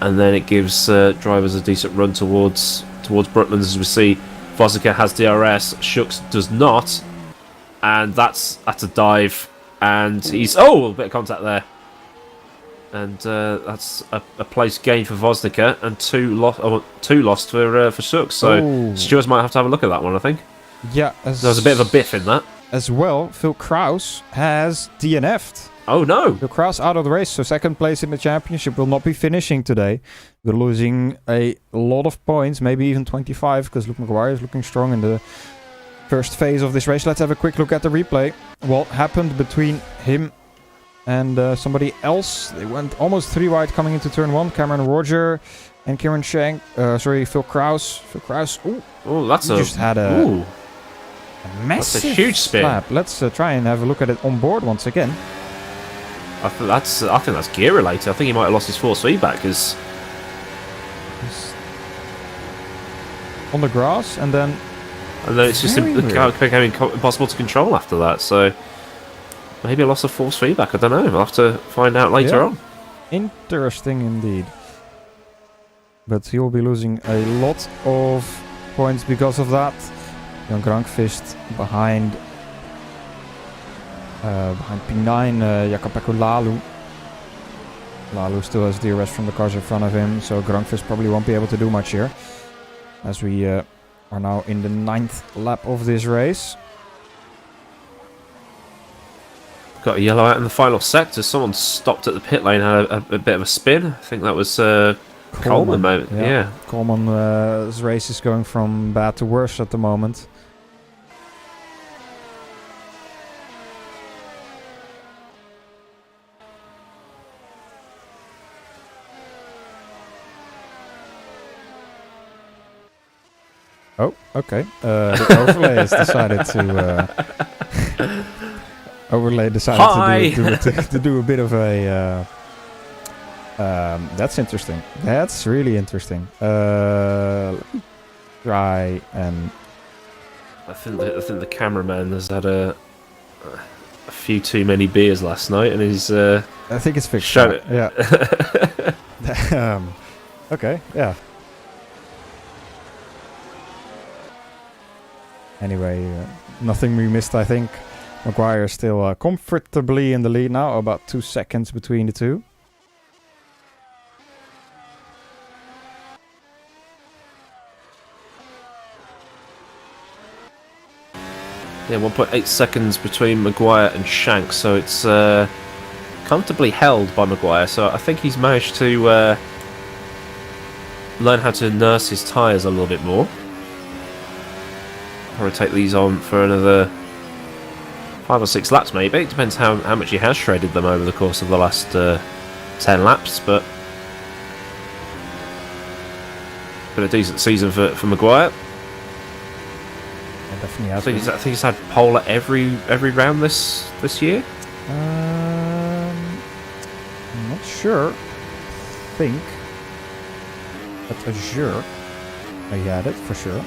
and then it gives drivers a decent run towards Brutlands. As we see, Vosika has DRS, Schucks does not, and that's a dive, and he's a bit of contact there, and that's a place gain for Vosnika and two lost for Schucks. So Stewards might have to have a look at that one, I think. Yeah, there's a bit of a biff in that. As well, Phil Kraus has DNF'd. Oh no! Phil Kraus out of the race, so second place in the championship, will not be finishing today. We're losing a lot of points, maybe even 25, because Luke McGuire is looking strong in the first phase of this race. Let's have a quick look at the replay. What happened between him and somebody else? They went almost 3 wide coming into turn 1. Cameron Roger and Kieran Shank. Phil Kraus. Phil Kraus. Oh, that's just had a massive that's a huge spin. slap. Let's try and have a look at it on board once again. I think that's gear related. I think he might have lost his force feedback because on the grass, and then it's just the car became impossible to control after that. So maybe a loss of force feedback. I don't know. We'll have to find out later on. Interesting indeed. But he will be losing a lot of points because of that. Jan Grankvist behind P9, Jakapeko Lalu. Lalu still has DRS from the cars in front of him, so Grankvist probably won't be able to do much here. As we are now in the 9th lap of this race. Got a yellow out in the final sector. Someone stopped at the pit lane, had a bit of a spin. I think that was Coleman moment. Yeah. Coleman's race is going from bad to worse at the moment. Oh, okay. The overlay has decided to do a bit of a. That's interesting. That's really interesting. Let me try and. I think the cameraman has had a few too many beers last night, and he's. I think it's fixed. Shut it. Yeah. Okay. Yeah. Anyway, nothing we missed, I think. Maguire still comfortably in the lead now, about 2 seconds between the two. Yeah, 1.8 seconds between Maguire and Shank, so it's comfortably held by Maguire. So I think he's managed to learn how to nurse his tyres a little bit more. Probably take these on for another 5 or 6 laps, maybe. It depends how much he has shredded them over the course of the last 10 laps, but been a decent season for Maguire. Yeah, definitely has. I think he's had pole at every round this year. I'm not sure. I think at Azure he had it for sure.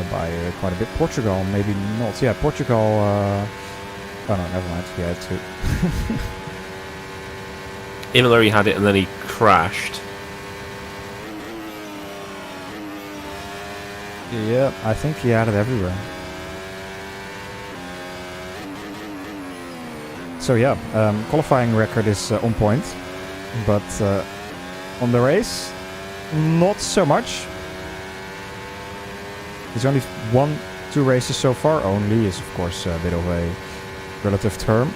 By quite a bit. Portugal, maybe not. Yeah, Portugal. Oh no, never mind. He had two. Even though he had it and then he crashed. Yeah, I think he had it everywhere. So yeah, qualifying record is on point, but on the race, not so much. He's only won 2 races so far. Only is, of course, a bit of a relative term.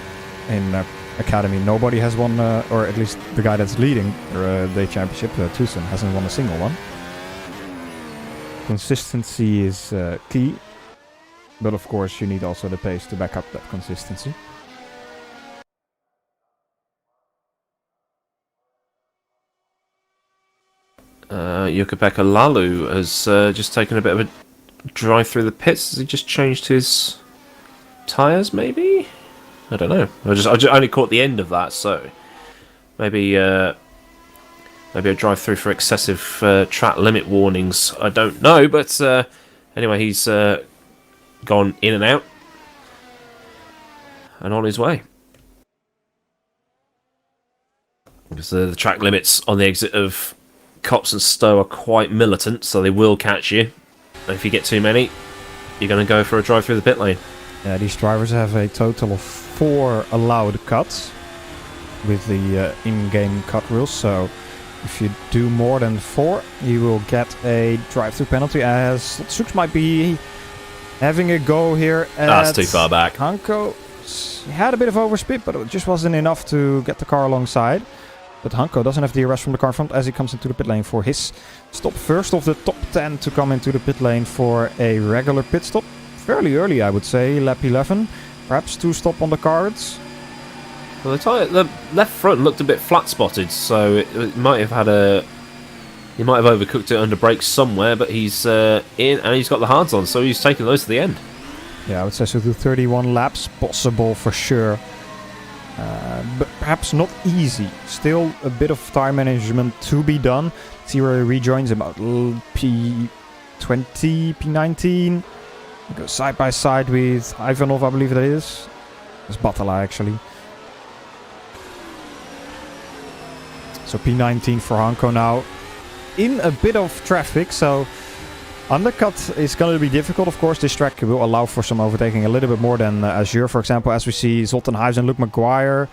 In Academy, nobody has won, or at least the guy that's leading the championship, Tucson, hasn't won a single one. Consistency is key, but of course you need also the pace to back up that consistency. Jukka-Pekka Lalu has just taken a bit of a drive through the pits. Has he just changed his tyres, maybe? I don't know. I just only caught the end of that, so maybe a drive through for excessive track limit warnings. I don't know, but anyway, he's gone in and out and on his way. Because the track limits on the exit of Copse and Stowe are quite militant, so they will catch you. And if you get too many, you're going to go for a drive through the pit lane. Yeah, these drivers have a total of 4 allowed cuts with the in-game cut rules. So if you do more than 4, you will get a drive-through penalty. As Sux might be having a go here. That's too far back. Hanko had a bit of overspeed, but it just wasn't enough to get the car alongside. But Hanko doesn't have the arrest from the car in front as he comes into the pit lane for his stop. First of the top 10 to come into the pit lane for a regular pit stop. Fairly early, I would say, lap 11. Perhaps 2 stop on the cards. Well, the left front looked a bit flat-spotted, so it might have had a... He might have overcooked it under brakes somewhere, but he's in and he's got the hards on, so he's taking those to the end. Yeah, I would say so. Do 31 laps, possible for sure. But perhaps not easy. Still a bit of time management to be done. See where he rejoins about P20, P19. Go side by side with Ivanov, I believe that is. It's Batala actually. So P19 for Hanko now. In a bit of traffic, so undercut is going to be difficult. Of course, this track will allow for some overtaking a little bit more than Azure, for example, as we see Zoltan Hives and Luke Maguire,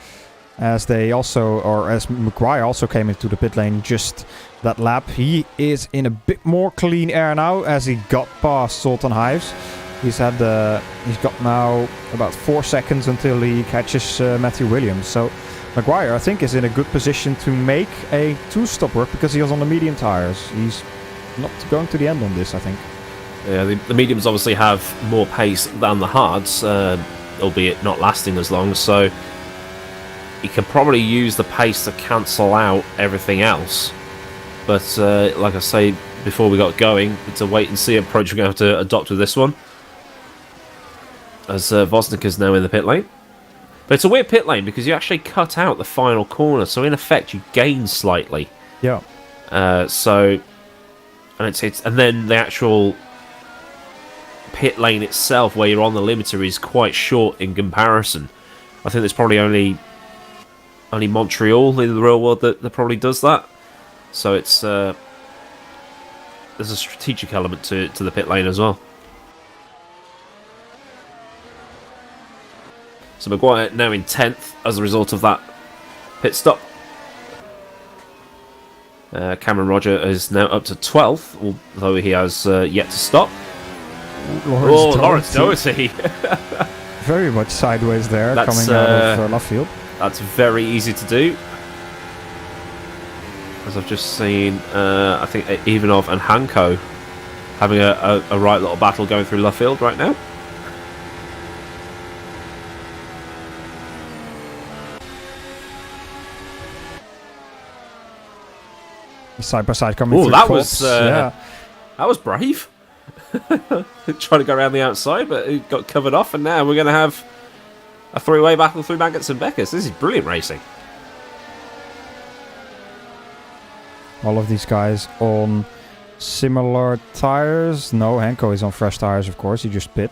as Maguire also came into the pit lane just that lap. He is in a bit more clean air now as he got past Zoltan Hives. He's got now about 4 seconds until he catches Matthew Williams. So Maguire, I think, is in a good position to make a 2-stop work because he was on the medium tires. He's not going to the end on this, I think. Yeah, the mediums obviously have more pace than the hards, albeit not lasting as long, so he can probably use the pace to cancel out everything else. But like I say, before we got going, it's a wait-and-see approach we're going to have to adopt with this one. As Vosnik is now in the pit lane. But it's a weird pit lane because you actually cut out the final corner, so in effect you gain slightly. Yeah. And then the actual pit lane itself, where you're on the limiter, is quite short in comparison. I think there's probably only Montreal in the real world that probably does that. So it's there's a strategic element to the pit lane as well. So Maguire now in 10th as a result of that pit stop. Cameron Roger is now up to 12th, although he has yet to stop. Lawrence Doherty. Very much sideways there, That's, coming out of left field. That's very easy to do. As I've just seen, I think Ivanov and Hanko having a right little battle going through left field right now. Side by side coming through. That was brave. Trying to go around the outside, but it got covered off, and now we're going to have a 3-way battle through Maggots and Beckers. This is brilliant racing. All of these guys on similar tires. No, Hanko is on fresh tires, of course. He just pit.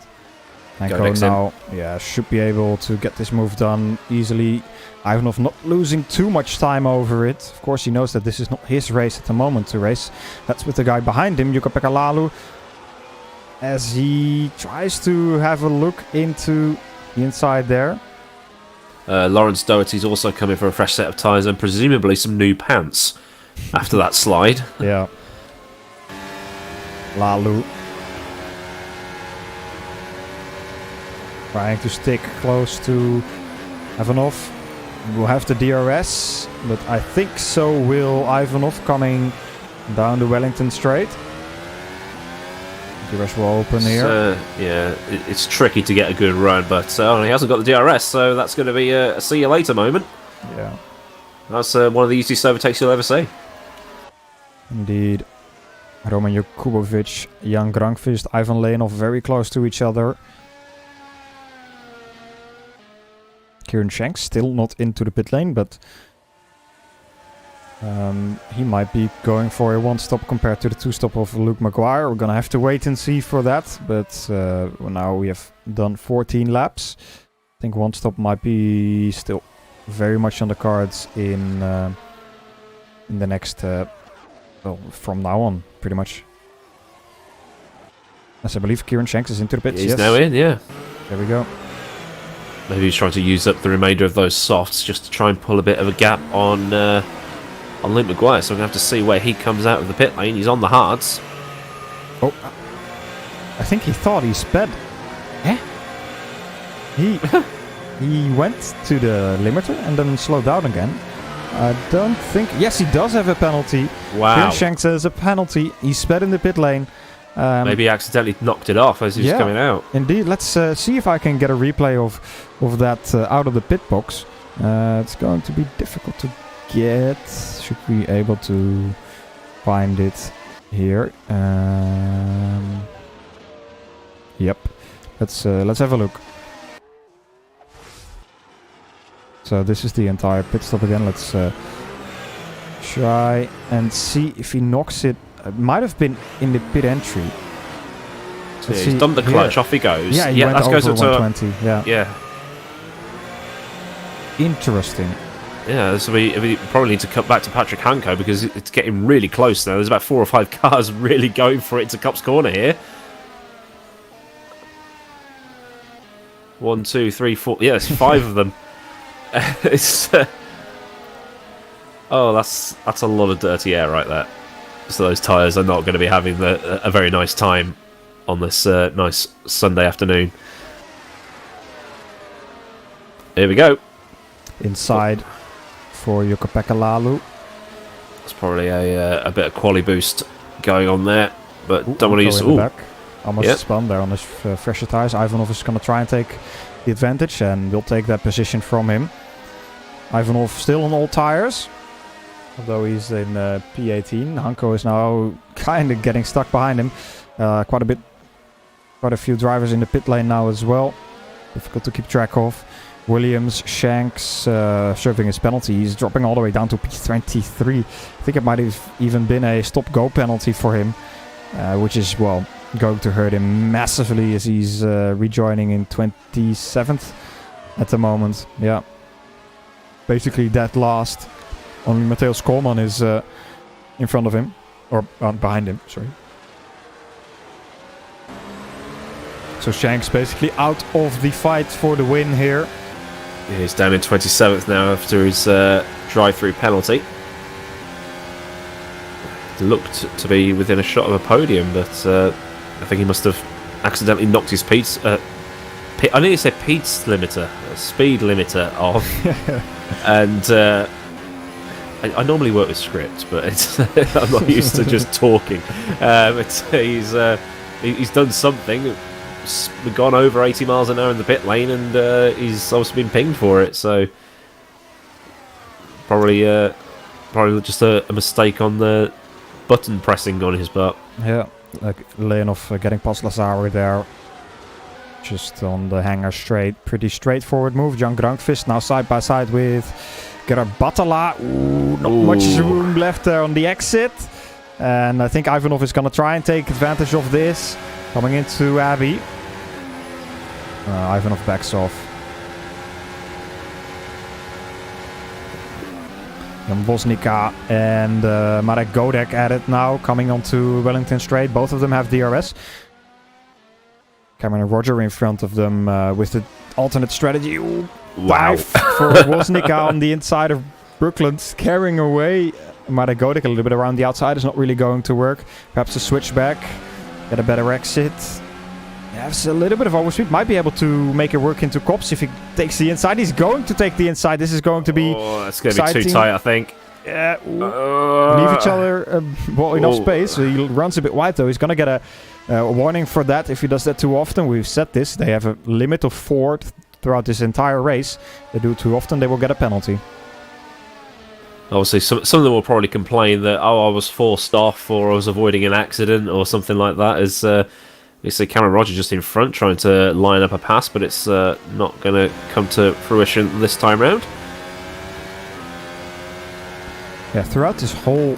Hanko now, should be able to get this move done easily. Ivanov not losing too much time over it. Of course, he knows that this is not his race at the moment to race. That's with the guy behind him, Jukka-Pekka Lalu, as he tries to have a look into the inside there. Lawrence Doherty's also coming for a fresh set of tyres and presumably some new pants after that slide. Yeah. Lalu trying to stick close to Ivanov. We'll have the DRS, but I think so will Ivanov coming down the Wellington Straight. DRS will open here. It's tricky to get a good run, but he hasn't got the DRS, so that's going to be a see you later moment. Yeah. That's one of the easiest overtakes you'll ever see. Indeed. Roman Jakubovic, Jan Grankvist, Ivan Leonov very close to each other. Kieran Shanks still not into the pit lane, but he might be going for a one-stop compared to the two-stop of Luke Maguire. We're gonna have to wait and see for that, but now we have done 14 laps. I think one-stop might be still very much on the cards in the next, well, from now on, pretty much. As I believe Kieran Shanks is into the pits. He's now in, yeah. There we go. Maybe he's trying to use up the remainder of those softs just to try and pull a bit of a gap on Luke Maguire. So we're going to have to see where he comes out of the pit lane. He's on the hards. Oh, I think he thought he sped. Eh? He went to the limiter and then slowed down again. I don't think... Yes, he does have a penalty. Wow. Kieran Shanks has a penalty. He sped in the pit lane. Maybe he accidentally knocked it off as he was coming out. Indeed. Let's see if I can get a replay of that out of the pit box. It's going to be difficult to get. Should be able to find it here. Yep. Let's have a look. So this is the entire pit stop again. Let's try and see if he knocks it. It might have been in the pit entry. So he's done the clutch, off he goes. Yeah, he went that over goes up to 120. Yeah. Interesting. Yeah, so we probably need to cut back to Patrick Hanko because it's getting really close now. There's about 4 or 5 cars really going for it to Cup's corner here. 1, 2, 3, 4. Yeah, there's 5 of them. It's oh, that's a lot of dirty air right there. So those tyres are not going to be having a very nice time on this nice Sunday afternoon. Here we go. Inside for Jukka-Pekka Laulu. It's probably a bit of quality boost going on there, but don't want to use... Back. Almost spun there on his fresher tyres. Ivanov is going to try and take the advantage, and we'll take that position from him. Ivanov still on all tyres, although he's in P18. Hanko is now kind of getting stuck behind him. Quite a few drivers in the pit lane now as well. Difficult to keep track of. Williams, Shanks serving his penalty. He's dropping all the way down to P23. I think it might have even been a stop-go penalty for him, which is, well, going to hurt him massively as he's rejoining in 27th at the moment. Yeah. Basically dead last. Only Mateusz Koolman is in front of him. Or behind him, sorry. So Shanks basically out of the fight for the win here. Yeah, he's down in 27th now after his drive-through penalty. Looked to be within a shot of a podium, but I think he must have accidentally knocked his I nearly said Pete's limiter, speed limiter off. And I normally work with scripts, but I'm not used to just talking. He's done something. We've gone over 80 miles an hour in the pit lane, and he's also been pinged for it. So probably just a mistake on the button pressing on his part. Yeah, like Leonov getting past Lazaro there. Just on the hanger straight. Pretty straightforward move. Jan Grankvist now side by side with Gerard Batala. Ooh, not much room left there on the exit. And I think Ivanov is going to try and take advantage of this. Coming into Abbey. Ivanov backs off. Jan Bosnica and Marek Godek at it now. Coming onto Wellington Straight. Both of them have DRS. Cameron and Roger in front of them with the alternate strategy. Ooh, wow. For Bosnica on the inside of Brooklyn. Carrying away Marek Godek a little bit around the outside is not really going to work. Perhaps a switchback. Get a better exit. Yeah, it's a little bit of overspeed. Might be able to make it work into Kops if he takes the inside. He's going to take the inside. This is going to be that's going to be too tight, I think. Yeah, leave each other enough space. So he runs a bit wide, though. He's going to get a warning for that if he does that too often. We've said this. They have a limit of 4 throughout this entire race. They do it too often, they will get a penalty. Obviously, some of them will probably complain that, oh, I was forced off or I was avoiding an accident or something like that. As you see Cameron Roger just in front trying to line up a pass, but it's not going to come to fruition this time round. Yeah, throughout this whole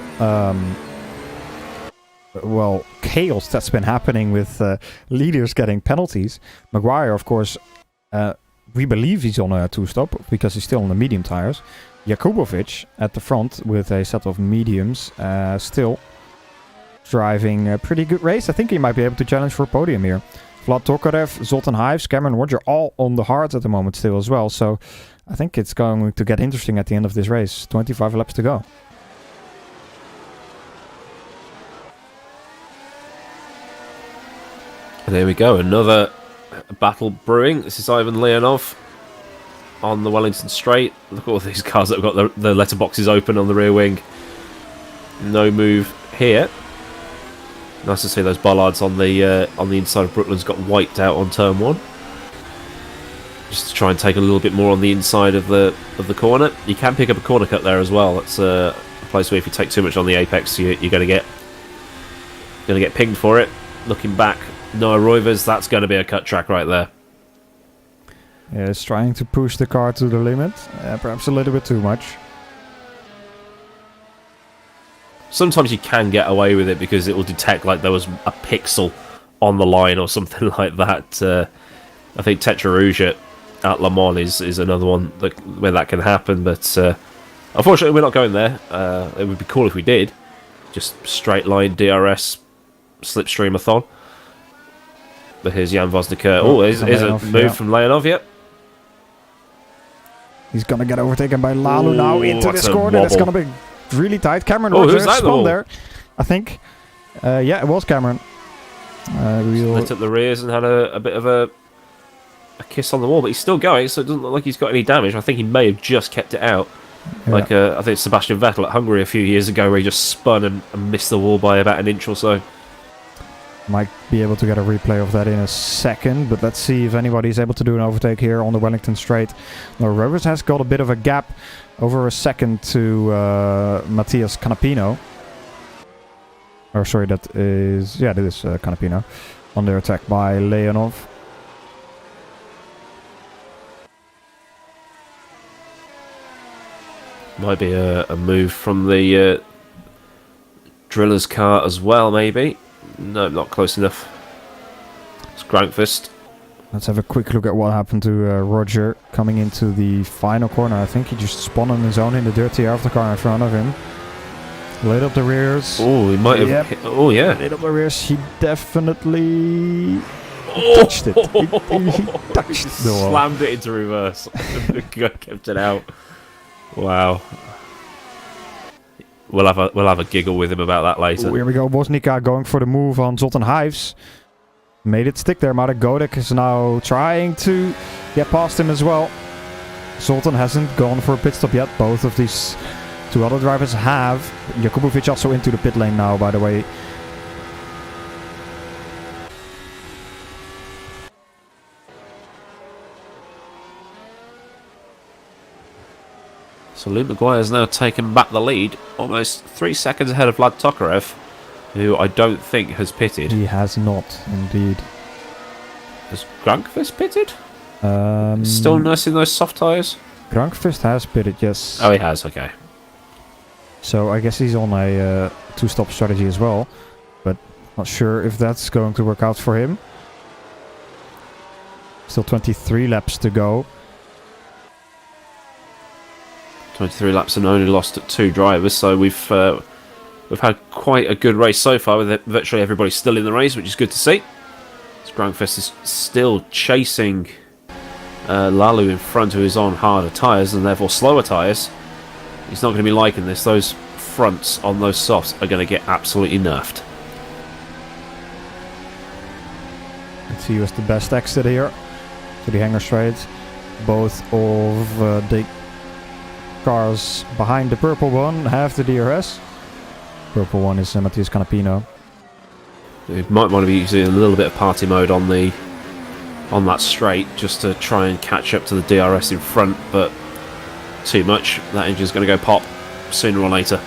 chaos that's been happening with leaders getting penalties, Maguire, of course, we believe he's on a two-stop because he's still on the medium tires. Jakubovic at the front with a set of mediums, still driving a pretty good race. I think he might be able to challenge for a podium here. Vlad Tokarev, Zoltan Hives, Cameron Roger, all on the hard at the moment still as well. So I think it's going to get interesting at the end of this race. 25 laps to go. There we go, another battle brewing. This is Ivan Leonov on the Wellington Straight. Look at all these cars that have got the letterboxes open on the rear wing. No move here. Nice to see those bollards on the inside of Brooklands got wiped out on turn 1. Just to try and take a little bit more on the inside of the corner. You can pick up a corner cut there as well. That's a place where if you take too much on the apex, you're going to get pinged for it. Looking back, Noah Roivers, that's going to be a cut track right there. Yeah, it's trying to push the car to the limit, perhaps a little bit too much. Sometimes you can get away with it because it will detect like there was a pixel on the line or something like that. I think Tetra Rouge at Le Mans is another one where that can happen, but unfortunately we're not going there. It would be cool if we did. Just straight line DRS slipstream-a-thon. But here's Jan Vosniker. Oh, here's a move from Leonov, yep. He's going to get overtaken by Lalu now into this corner. That's going to be really tight. Cameron Rogers spun there, I think. Yeah, it was Cameron. Lit up the rears and had a bit of a kiss on the wall, but he's still going, so it doesn't look like he's got any damage. I think he may have just kept it out. Yeah. Like I think Sebastian Vettel at Hungary a few years ago where he just spun and missed the wall by about an inch or so. Might be able to get a replay of that in a second, but let's see if anybody's able to do an overtake here on the Wellington Straight. Now, Rivers has got a bit of a gap over a second to Matthias Canapino. Or sorry, that is Canapino. Under attack by Leonov. Might be a move from the driller's car as well, maybe. No, not close enough. It's Grankvist. Let's have a quick look at what happened to Roger coming into the final corner. I think he just spun on his own in the dirty air of the car in front of him. Laid up the rears. Oh, he might have. Yep. Oh, yeah. Laid up the rears. He definitely touched it. He touched the wall. Slammed it into reverse. Kept it out. Wow. We'll have a giggle with him about that later. Here we go. Bosnica going for the move on Zoltan Hives. Made it stick there. Marek Godek is now trying to get past him as well. Zoltan hasn't gone for a pit stop yet. Both of these two other drivers have. Jakubovic also into the pit lane now, by the way. So Luke Maguire's now taken back the lead, almost 3 seconds ahead of Vlad Tokarev, who I don't think has pitted. He has not, indeed. Has Grankvist pitted? Still nursing those soft tyres? Grankvist has pitted, yes. Oh, he has, okay. So I guess he's on a two-stop strategy as well, but not sure if that's going to work out for him. Still 23 laps to go. 23 laps and only lost 2 drivers, so we've had quite a good race so far with virtually everybody still in the race, which is good to see. Grankvist is still chasing Lalu in front, who is on harder tyres and therefore slower tyres. He's not going to be liking this. Those fronts on those softs are going to get absolutely nerfed. Let's see who's the best exit here to the hangar straight. Both of the cars behind the purple one have the DRS. Purple one is Matthias Canapino. You might want to be using a little bit of party mode on that straight just to try and catch up to the DRS in front, but too much. That engine's going to go pop sooner or later.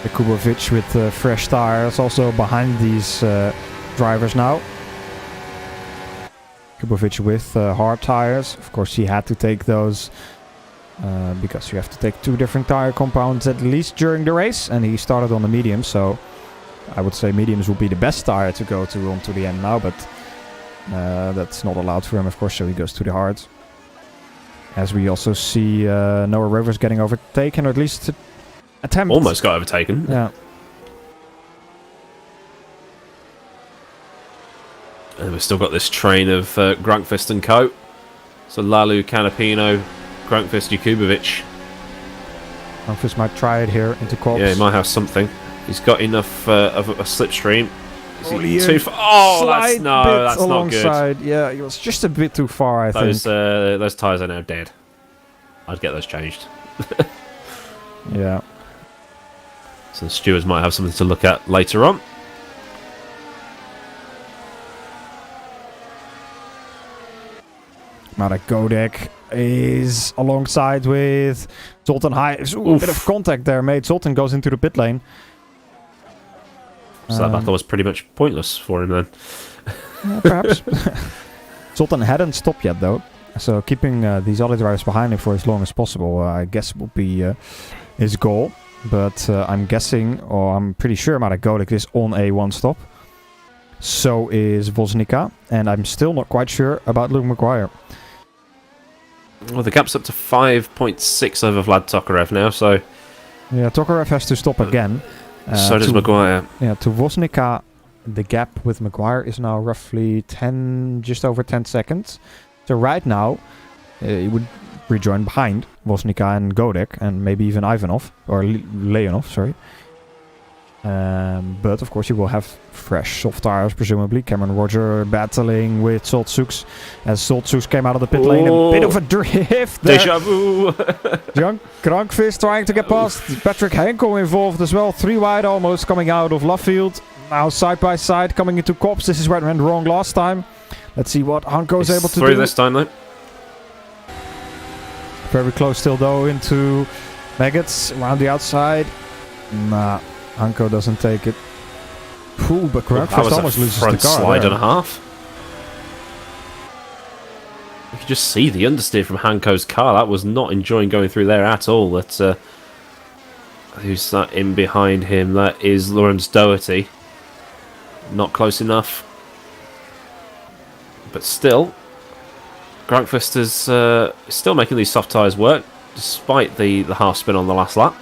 Kubovic with fresh tires also behind these drivers now. Kubovic with hard tires. Of course, he had to take those because you have to take 2 different tire compounds at least during the race, and he started on the medium, so I would say mediums would be the best tire to go to onto the end now, but that's not allowed for him, of course, so he goes to the hards. As we also see Noah Rivers getting overtaken, or at least attempt. Almost got overtaken. Yeah. And we've still got this train of Grunkfist and co. So Lalu, Canapino, Grunkfist, Jakubovic. Grunkfist might try it here into Cops. Yeah, he might have something. He's got enough of a slipstream. Is he Only too far? Oh, that's bit not good. alongside. Yeah, he was just a bit too far, I think. Those tyres are now dead. I'd get those changed. Yeah. So the stewards might have something to look at later on. Marek Godek is alongside with Zoltan High. A bit of contact there made. Zoltan goes into the pit lane. So that battle was pretty much pointless for him then. Yeah, perhaps. Zoltan hadn't stopped yet though. So keeping these other drivers behind him for as long as possible, I guess, would be his goal. But I'm guessing, or I'm pretty sure Marek Godek is on a 1-stop. So is Woznica. And I'm still not quite sure about Luke Maguire. Well, the gap's up to 5.6 over Vlad Tokarev now, so... Yeah, Tokarev has to stop again. So does Maguire. Yeah, to Woznica, the gap with Maguire is now roughly just over 10 seconds. So right now, he would rejoin behind Woznica and Godek, and maybe even Ivanov, or Leonov, sorry. But of course, you will have fresh soft tires, presumably. Cameron Roger battling with Soltsuks as Soltsuks came out of the pit lane. A bit of a drift there. Deja vu! Grunkfist trying to get past. Patrick Henkel involved as well. 3 wide almost coming out of Luffield. Now side by side coming into Kops. This is where it went wrong last time. Let's see what Hanko is able to do. Through this time though. Very close still though into Maggots around the outside. Nah. Hanko doesn't take it. Ooh, but Grunkfist almost loses the car. Front slide and a half. You can just see the understeer from Hanko's car. That was not enjoying going through there at all. That's who's that in behind him? That is Lawrence Doherty. Not close enough. But still, Grunkfist is still making these soft tyres work, despite the half spin on the last lap.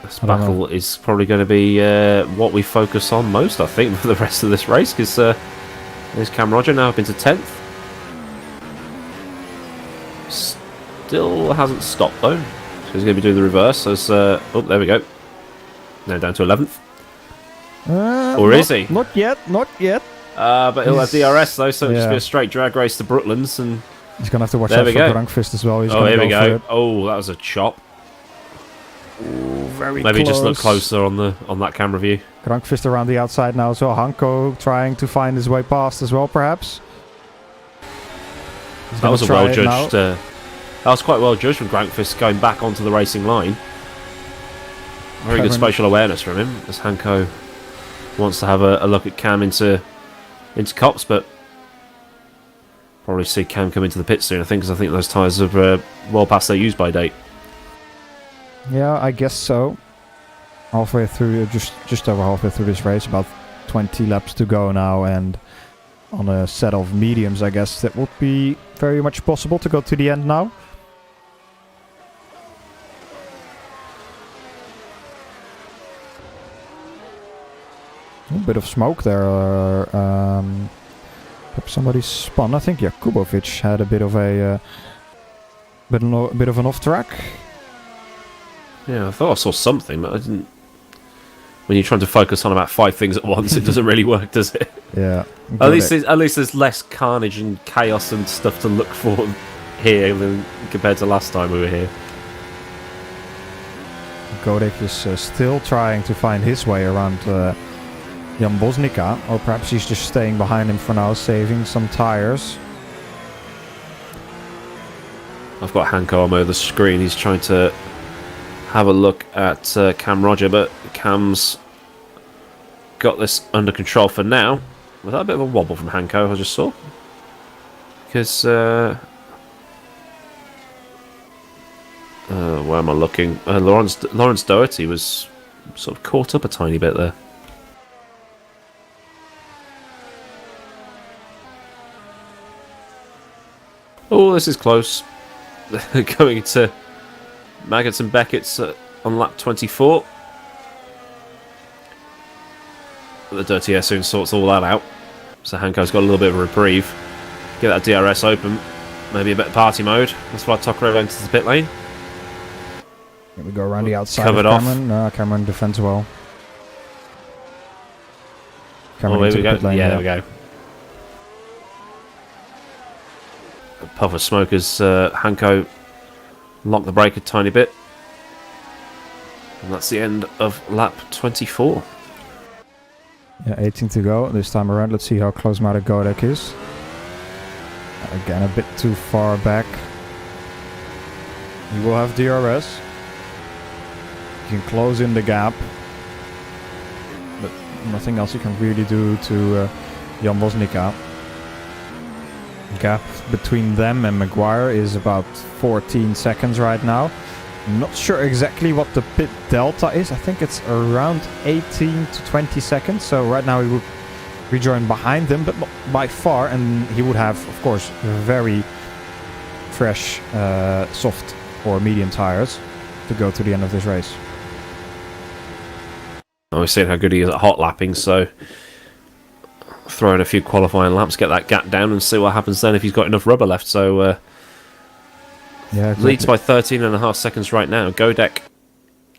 This battle is probably going to be what we focus on most, I think, for the rest of this race, because there's Cam Roger now up into 10th. Still hasn't stopped, though. So he's going to be doing the reverse. As, oh, there we go. Now down to 11th. Or is he? Not yet, not yet. But he'll have DRS, though, so it'll just be a straight drag race to Brooklands. And he's going to have to watch out for Grunkfist as well. He's here we go. Oh, that was a chop. Ooh, very Maybe close. Just look closer on that camera view. Grunkfist around the outside now as well. Hanko trying to find his way past as well, perhaps. That was a well judged. That was quite well judged from Grunkfist going back onto the racing line. Very good spatial awareness from him as Hanko wants to have a look at Cam into Cops, but probably see Cam come into the pit soon. I think those tyres are well past their use-by date. Yeah, I guess so. Halfway through, just over halfway through this race, about 20 laps to go now, and on a set of mediums, I guess that would be very much possible to go to the end now. A bit of smoke there. Somebody spun. I think Jakubovic had a bit of bit of an off track. Yeah, I thought I saw something, but I didn't. When you're trying to focus on about 5 things at once, it doesn't really work, does it? Yeah. At least there's less carnage and chaos and stuff to look for here than compared to last time we were here. Godek is still trying to find his way around Jan Bosnica, or perhaps he's just staying behind him for now, saving some tires. I've got Hanko on the screen. He's trying to have a look at Cam Roger, but Cam's got this under control for now. Was that a bit of a wobble from Hanko I just saw? Because, where am I looking? Lawrence Doherty was sort of caught up a tiny bit there. Oh, this is close. Going to Maggots and Beckett's on lap 24. But the dirty air soon sorts all that out. So Hanko's got a little bit of a reprieve. Get that DRS open. Maybe a bit of party mode. That's why Tokaro enters the pit lane. Here we go around the outside Covered of off. Cameron. Cameron defends well. Cameron Oh, here into we the go. pit lane, Yeah, there we go. A puff of smoke as Hanko locked the brake a tiny bit. And that's the end of lap 24. Yeah, 18 to go this time around. Let's see how close Marek Godek is. Again, a bit too far back. He will have DRS. He can close in the gap. But nothing else he can really do to Jan Bosnica. Gap between them and Maguire is about 14 seconds right now. I'm not sure exactly what the pit delta is. I think it's around 18 to 20 seconds. So right now he would rejoin behind them, but not by far. And he would have, of course, very fresh, soft or medium tires to go to the end of this race. I was saying how good he is at hot lapping, so throw in a few qualifying laps, get that gap down, and see what happens then if he's got enough rubber left. So Yeah, exactly. leads by 13.5 seconds right now. Godek,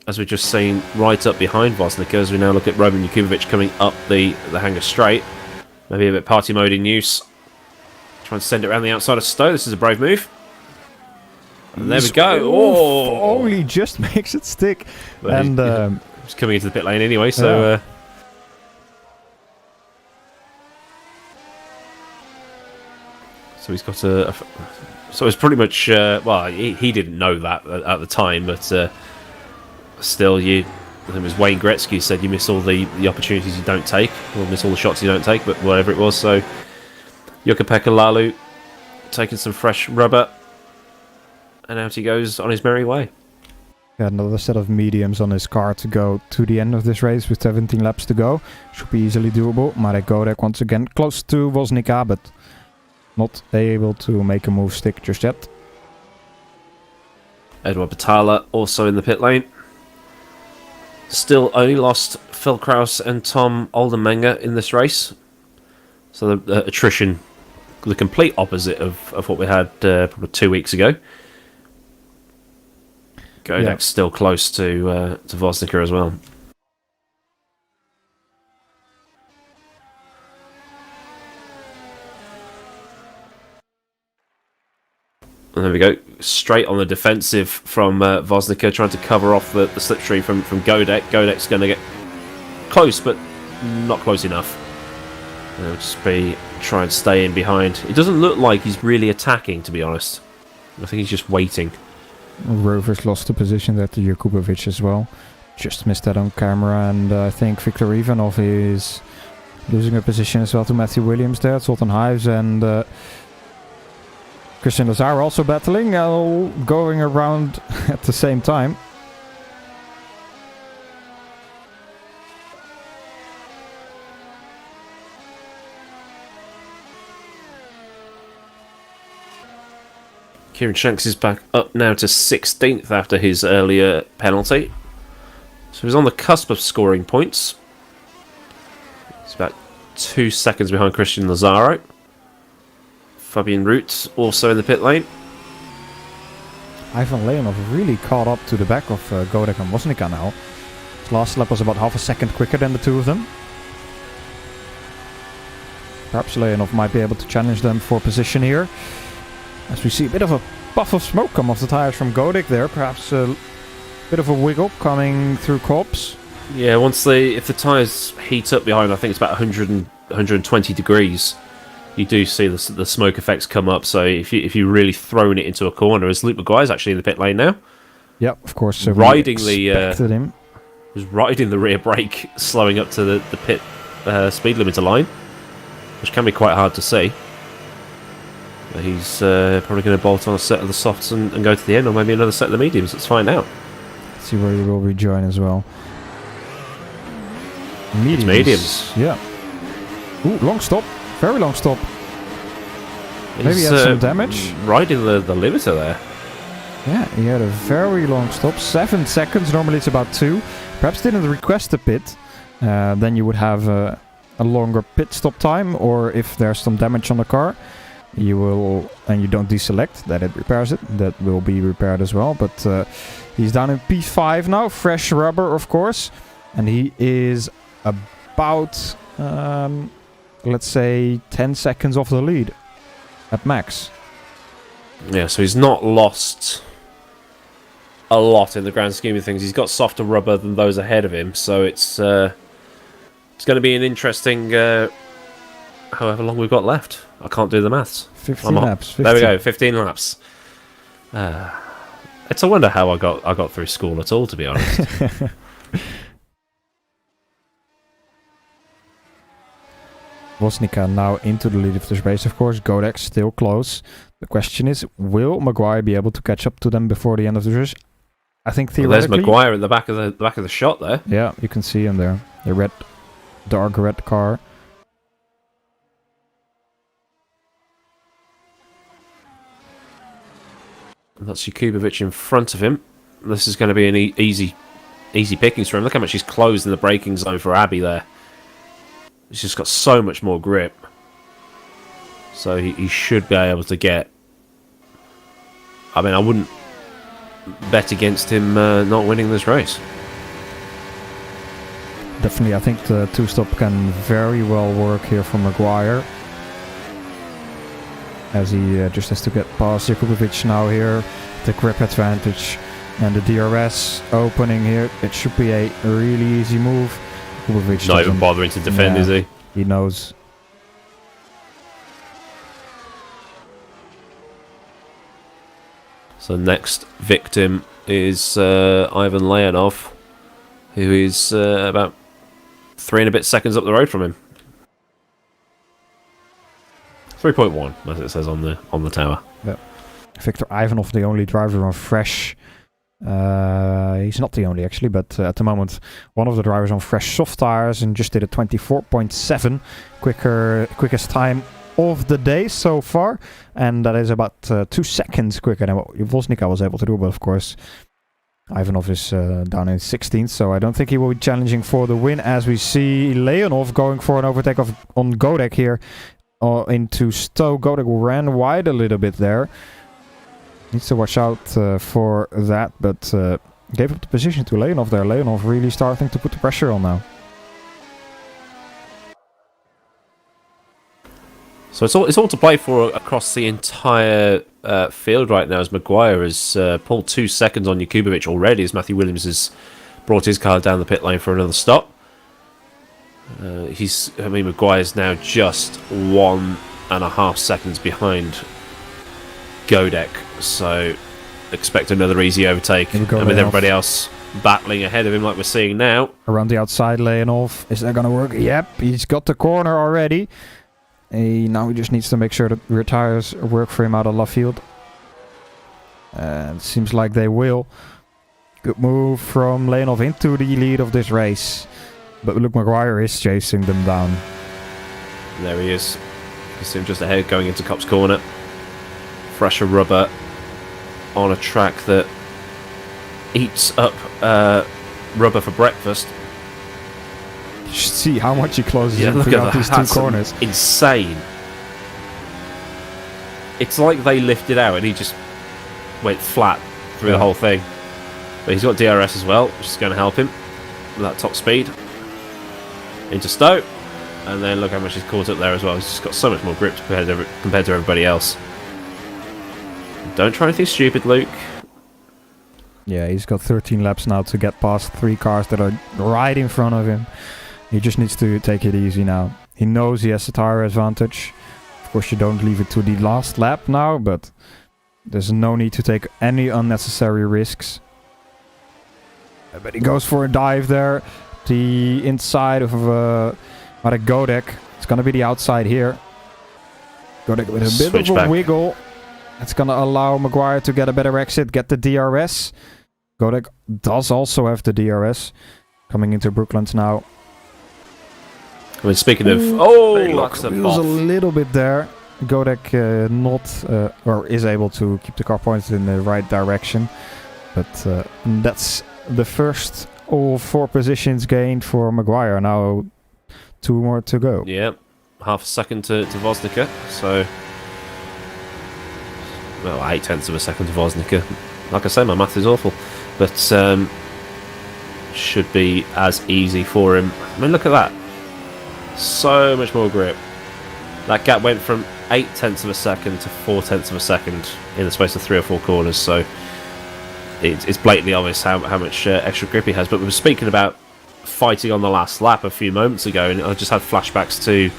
as we've just seen, right up behind Vosnica as we now look at Roman Jukovic coming up the hanger straight. Maybe a bit party mode in use. Try and send it around the outside of Stowe. This is a brave move. And there we go. Oh, Only just makes it stick. But And he's coming into the pit lane anyway, so Yeah. so he's got so it's pretty much well, he didn't know that at the time, but still, I think it was Wayne Gretzky said you miss all the opportunities you don't take, or miss all the shots you don't take, but whatever it was. So Jukka-Pekka Laulu taking some fresh rubber, and out he goes on his merry way. yeah, another set of mediums on his car to go to the end of this race with 17 laps to go. Should be easily doable. Marek Godek once again close to Vosnica, but not able to make a move stick just yet. Edward Batala also in the pit lane. Still only lost Phil Krause and Tom Oldenmenger in this race. So the attrition, the complete opposite of what we had probably 2 weeks ago. Godek's Yeah. still close to Vosnica as well. And there we go, straight on the defensive from Vosnica, trying to cover off the slipstream from Godek. Godek's going to get close, but not close enough. And it'll just be try and stay in behind. It doesn't look like he's really attacking, to be honest. I think he's just waiting. Rovers lost the position there to Jakubovic as well. Just missed that on camera, and I think Viktor Ivanov is losing a position as well to Matthew Williams there. Zoltan Hives and Christian Lazar also battling, all going around at the same time. Kieran Shanks is back up now to 16th after his earlier penalty. So he's on the cusp of scoring points. He's about 2 seconds behind Christian Lazaro. Fabian Root also in the pit lane. Ivan Leonov really caught up to the back of Godek and Vosnica now. His last lap was about half a second quicker than the two of them. Perhaps Leonov might be able to challenge them for position here. As we see a bit of a puff of smoke come off the tires from Godek there. Perhaps a bit of a wiggle coming through Kops. Yeah, if the tyres heat up behind, I think it's about 120 degrees. You do see the smoke effects come up. So if you really thrown it into a corner, as Luke Maguire's actually in the pit lane now. Yep, of course. So riding him. Was riding the rear brake, slowing up to the pit speed limiter line, which can be quite hard to see. But he's probably going to bolt on a set of the softs and go to the end, or maybe another set of the mediums. Let's find out. Let's see where he will rejoin as well. Mediums. Yeah. Ooh, long stop. Very long stop. Maybe he He's, had some damage. Riding the limiter there. Yeah, he had a very long stop. 7 seconds. Normally it's about 2. Perhaps didn't request a pit. Then you would have a longer pit stop time. Or if there's some damage on the car, you will, and you don't deselect, that it repairs it. That will be repaired as well. But he's down in P5 now. Fresh rubber, of course. And he is about, let's say, 10 seconds off the lead at max. Yeah, so he's not lost a lot in the grand scheme of things. He's got softer rubber than those ahead of him, so it's going to be an interesting however long we've got left. I can't do the maths. 15 laps. 15. There we go, 15 laps. It's a wonder how I got through school at all, to be honest. Vosnica now into the lead of this race, of course. Godek still close. The question is, will Maguire be able to catch up to them before the end of the race? I think theoretically. There's Maguire at the back of the shot there. Yeah, you can see him there. The dark red car. That's Jakubovic in front of him. This is going to be an easy pickings for him. Look how much he's closed in the braking zone for Abbey there. He's just got so much more grip. So he should be able to get... I mean, I wouldn't bet against him not winning this race. Definitely, I think the two-stop can very well work here for Maguire. As he just has to get past Jakubovic now here. The grip advantage and the DRS opening here. It should be a really easy move. Not even bothering to defend, is he? He knows. So next victim is Ivan Leonov, who is about 3 and a bit seconds up the road from him. 3.1, as it says on the tower. Yeah. Viktor Ivanov, the only driver on fresh. He's not the only actually, but at the moment one of the drivers on fresh soft tires and just did a 24.7 quickest time of the day so far, and that is about 2 seconds quicker than what Vosnica was able to do. But of course Ivanov is down in 16th, so I don't think he will be challenging for the win, as we see Leonov going for an overtake on Godek here into Stowe. Godek ran wide a little bit there. Needs to watch out for that, but gave up the position to Leonov there. Leonov really starting to put the pressure on now. So it's all to play for across the entire field right now, as Maguire has pulled 2 seconds on Jakubovic already, as Matthew Williams has brought his car down the pit lane for another stop. Maguire's now just 1.5 seconds behind Godek, so expect another easy overtake. And with everybody else battling ahead of him like we're seeing now. Around the outside, Leonov. Is that going to work? Yep, he's got the corner already. Now he just needs to make sure that rear tires work for him out of left field. It seems like they will. Good move from Leonov into the lead of this race. But look, Maguire is chasing them down. There he is. You see him just ahead going into Cop's corner. Fresher rubber on a track that eats up rubber for breakfast. You should see how much he closes in throughout these 2 corners. Insane. It's like they lifted out and he just went flat through the whole thing. But he's got DRS as well, which is going to help him with that top speed. Into Stowe. And then look how much he's caught up there as well. He's just got so much more grip compared to everybody else. Don't try anything stupid, Luke. Yeah, he's got 13 laps now to get past 3 cars that are right in front of him. He just needs to take it easy now. He knows he has the tire advantage. Of course, you don't leave it to the last lap now, but there's no need to take any unnecessary risks. But he goes for a dive there. The inside of Godek. It's going to be the outside here. Godek with a bit of a wiggle. It's going to allow Maguire to get a better exit, get the DRS. Godek does also have the DRS. Coming into Brooklands now. I mean, speaking of... Oh, that's a he was a little bit there. Godek is able to keep the car pointed in the right direction. But that's the first all 4 positions gained for Maguire. Now 2 more to go. Yeah, half a second to Voznica. So, well, 0.8 of a second to Voznica. Like I say, my math is awful. But should be as easy for him. I mean, look at that. So much more grip. That gap went from 0.8 of a second to 0.4 of a second in the space of 3 or 4 corners. So it's blatantly obvious how much extra grip he has. But we were speaking about fighting on the last lap a few moments ago, and I just had flashbacks to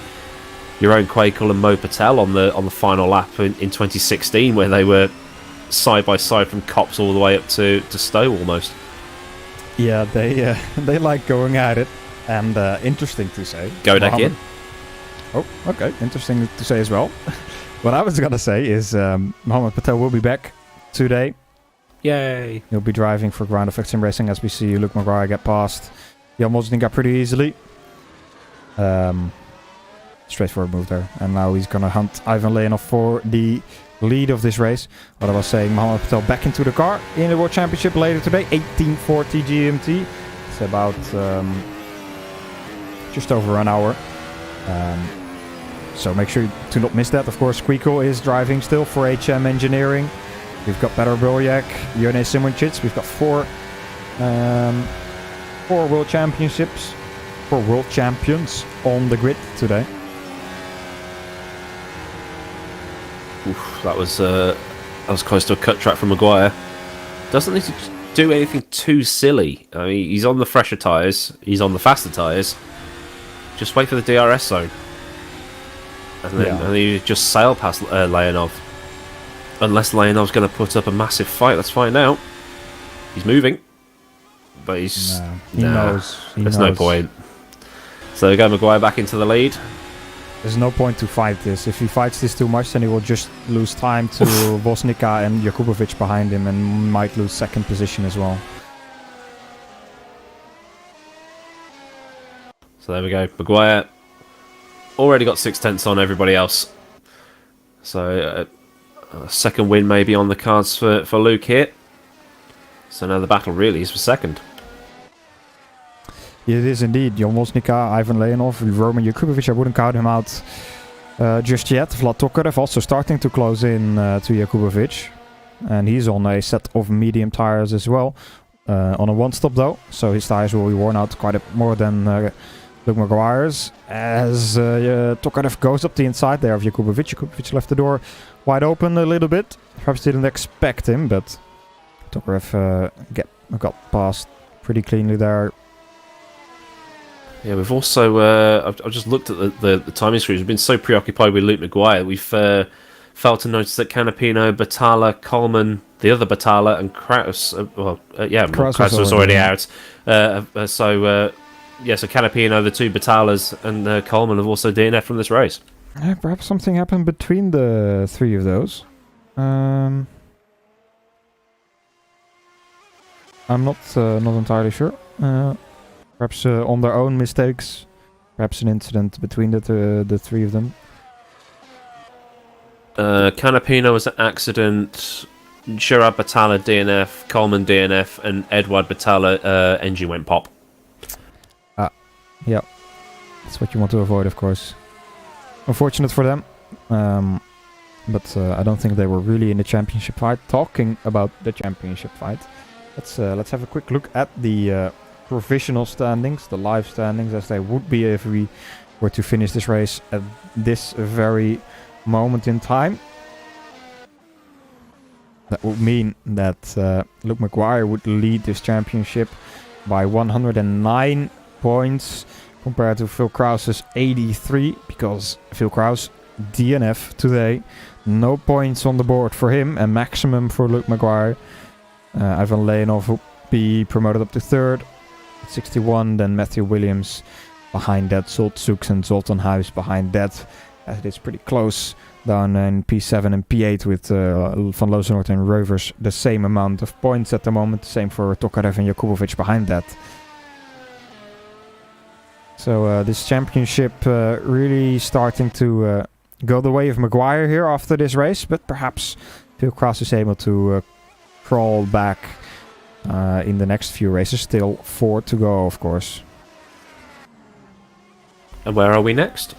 your own Quakel and Mo Patel on the final lap in 2016, where they were side by side from Cops all the way up to Stowe almost. Yeah, they like going at it, and interesting to say. Godek in. Oh, okay, interesting to say as well. What I was gonna say is Mohamed Patel will be back today. Yay! He'll be driving for Ground Effect Sim Racing as we see Luke Maguire get past Jan Mosdinga pretty easily. Straightforward move there. And now he's going to hunt Ivan Leonov for the lead of this race. What I was saying, Mohamed Patel back into the car in the World Championship later today. 18:40 GMT. It's about just over an hour. So make sure to not miss that. Of course, Queekel is driving still for HM Engineering. We've got Petar Biljak, Jone Simoncic. We've got 4 World Championships, 4 World Champions on the grid today. Oof, that was close to a cut track from Maguire. Doesn't need to do anything too silly. I mean, he's on the fresher tyres, he's on the faster tyres. Just wait for the DRS zone, and then you just sail past Leonov. Unless Leonov's going to put up a massive fight, let's find out. He's moving, but he's he knows. There's no point. So we go Maguire back into the lead. There's no point to fight this. If he fights this too much, then he will just lose time to Voznica and Jakubovic behind him, and might lose second position as well. So there we go. Maguire already got 0.6 on everybody else. So a second win maybe on the cards for Luke here. So now the battle really is for second. It is indeed. Jan Mosdinga, Ivan Leonov, Roman Jakubovic. I wouldn't count him out just yet. Vlad Tokarev also starting to close in to Jakubovic. And he's on a set of medium tires as well. On a one-stop though. So his tires will be worn out quite a more than Luke Maguire's. As Tokarev goes up the inside there of Jakubovic. Jakubovic left the door wide open a little bit. Perhaps didn't expect him, but Tokarev got past pretty cleanly there. Yeah, we've also I've just looked at the timing screens. We've been so preoccupied with Luke Maguire, we've failed to notice that Canapino, Batala, Coleman, the other Batala, and Kraus. Kraus was already out. So Canapino, the 2 Batalas, and Coleman have also DNF from this race. Perhaps something happened between the 3 of those. I'm not entirely sure. Perhaps on their own mistakes. Perhaps an incident between the 3 of them. Canapino was an accident. Gerard Batala DNF, Coleman DNF, and Edward Batala engine went pop. Yeah, that's what you want to avoid, of course. Unfortunate for them, but I don't think they were really in the championship fight. Talking about the championship fight, let's have a quick look at the provisional standings, the live standings, as they would be if we were to finish this race at this very moment in time. That would mean that Luke Maguire would lead this championship by 109 points compared to Phil Krause's 83, because Phil Krause DNF today. No points on the board for him, and maximum for Luke Maguire. Ivan Leonov will be promoted up to third, 61. Then Matthew Williams behind that. Zoltzoeks and Zoltan Huis behind that. It is pretty close down in P7 and P8 with Van Loozenhoort and Rovers the same amount of points at the moment. Same for Tokarev and Jakubovic behind that. So this championship really starting to go the way of Maguire here after this race, but perhaps Phil Krause is able to crawl back in the next few races. Still 4 to go, of course. And where are we next?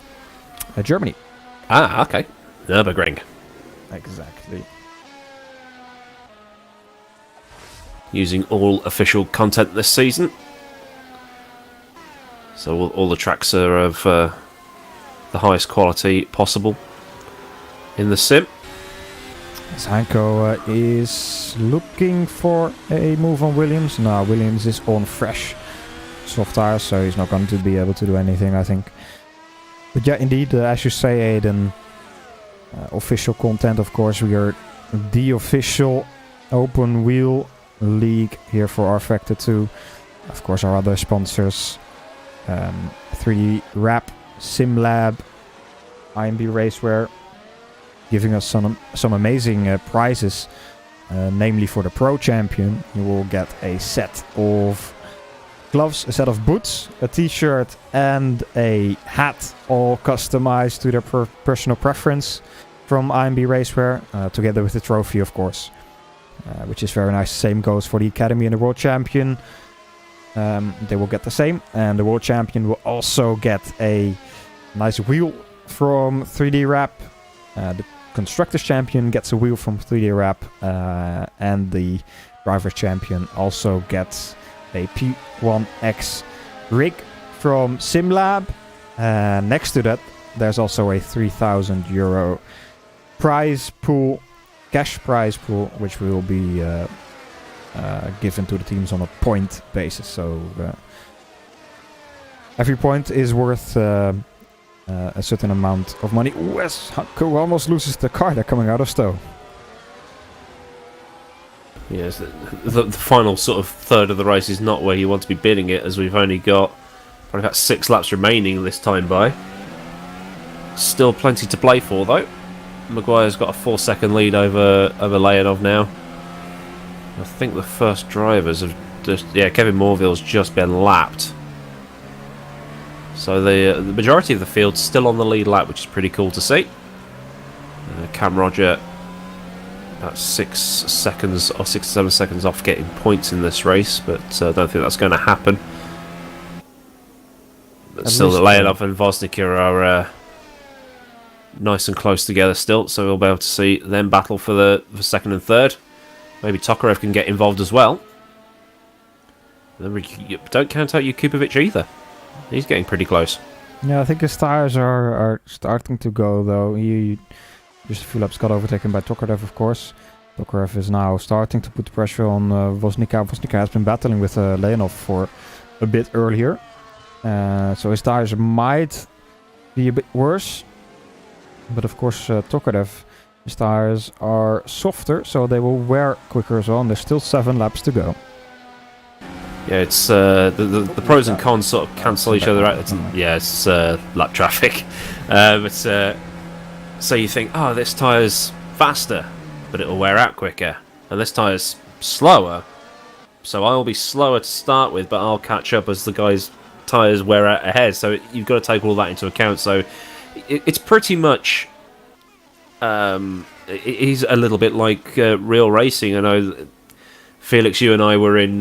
Germany. Ah, okay. Nürburgring. Exactly. Using all official content this season. So all the tracks are of the highest quality possible in the sim. Heinko is looking for a move on Williams. No, Williams is on fresh soft tires, so he's not going to be able to do anything, I think. But yeah, indeed, as you say, Aidan, official content, of course. We are the official open wheel league here for rFactor 2. Of course, our other sponsors, 3D Wrap, SimLab, IMB Racewear, giving us some amazing prizes. Namely, for the Pro Champion, you will get a set of gloves, a set of boots, a t-shirt and a hat, all customized to their personal preference from IMB Racewear, together with the trophy, of course, which is very nice. Same goes for the Academy and the World Champion. They will get the same, and the World Champion will also get a nice wheel from 3D Wrap. The Constructors Champion gets a wheel from 3D Wrap, and the Drivers Champion also gets a P1X rig from SimLab. Next to that, there's also a €3,000 prize pool, cash prize pool, which will be given to the teams on a point basis. So every point is worth a certain amount of money. Wes Hanko almost loses the car. They're coming out of Stowe. Yes, the final sort of third of the race is not where you want to be bidding it, as we've only got probably about 6 laps remaining this time by. Still plenty to play for, though. Maguire's got a 4-second lead over Leonov now. I think the first drivers have just... Yeah, Kevin Morville's just been lapped. So the majority of the field's still on the lead lap, which is pretty cool to see. Cam Roger about 6 seconds or 6 to 7 seconds off getting points in this race, but I don't think that's going to happen. But still, Leonov and Vosnik are nice and close together still, so we'll be able to see them battle for second and third. Maybe Tokarev can get involved as well. Don't count out Jakubovic either. He's getting pretty close. Yeah, I think his tires are starting to go, though. He just a few laps got overtaken by Tokarev, of course. Tokarev is now starting to put the pressure on Vosnika. Vosnika has been battling with Leonov for a bit earlier. So his tires might be a bit worse. But of course, Tokarev, his tires are softer, so they will wear quicker as well. And there's still 7 laps to go. Yeah, it's the pros and cons sort of cancel each other out. It's lap traffic. So you think, oh, this tyre's faster, but it'll wear out quicker. And this tyre's slower, so I'll be slower to start with, but I'll catch up as the guy's tyres wear out ahead. So you've got to take all that into account. So it's pretty much... it is a little bit like real racing. I know... Felix, you and I were in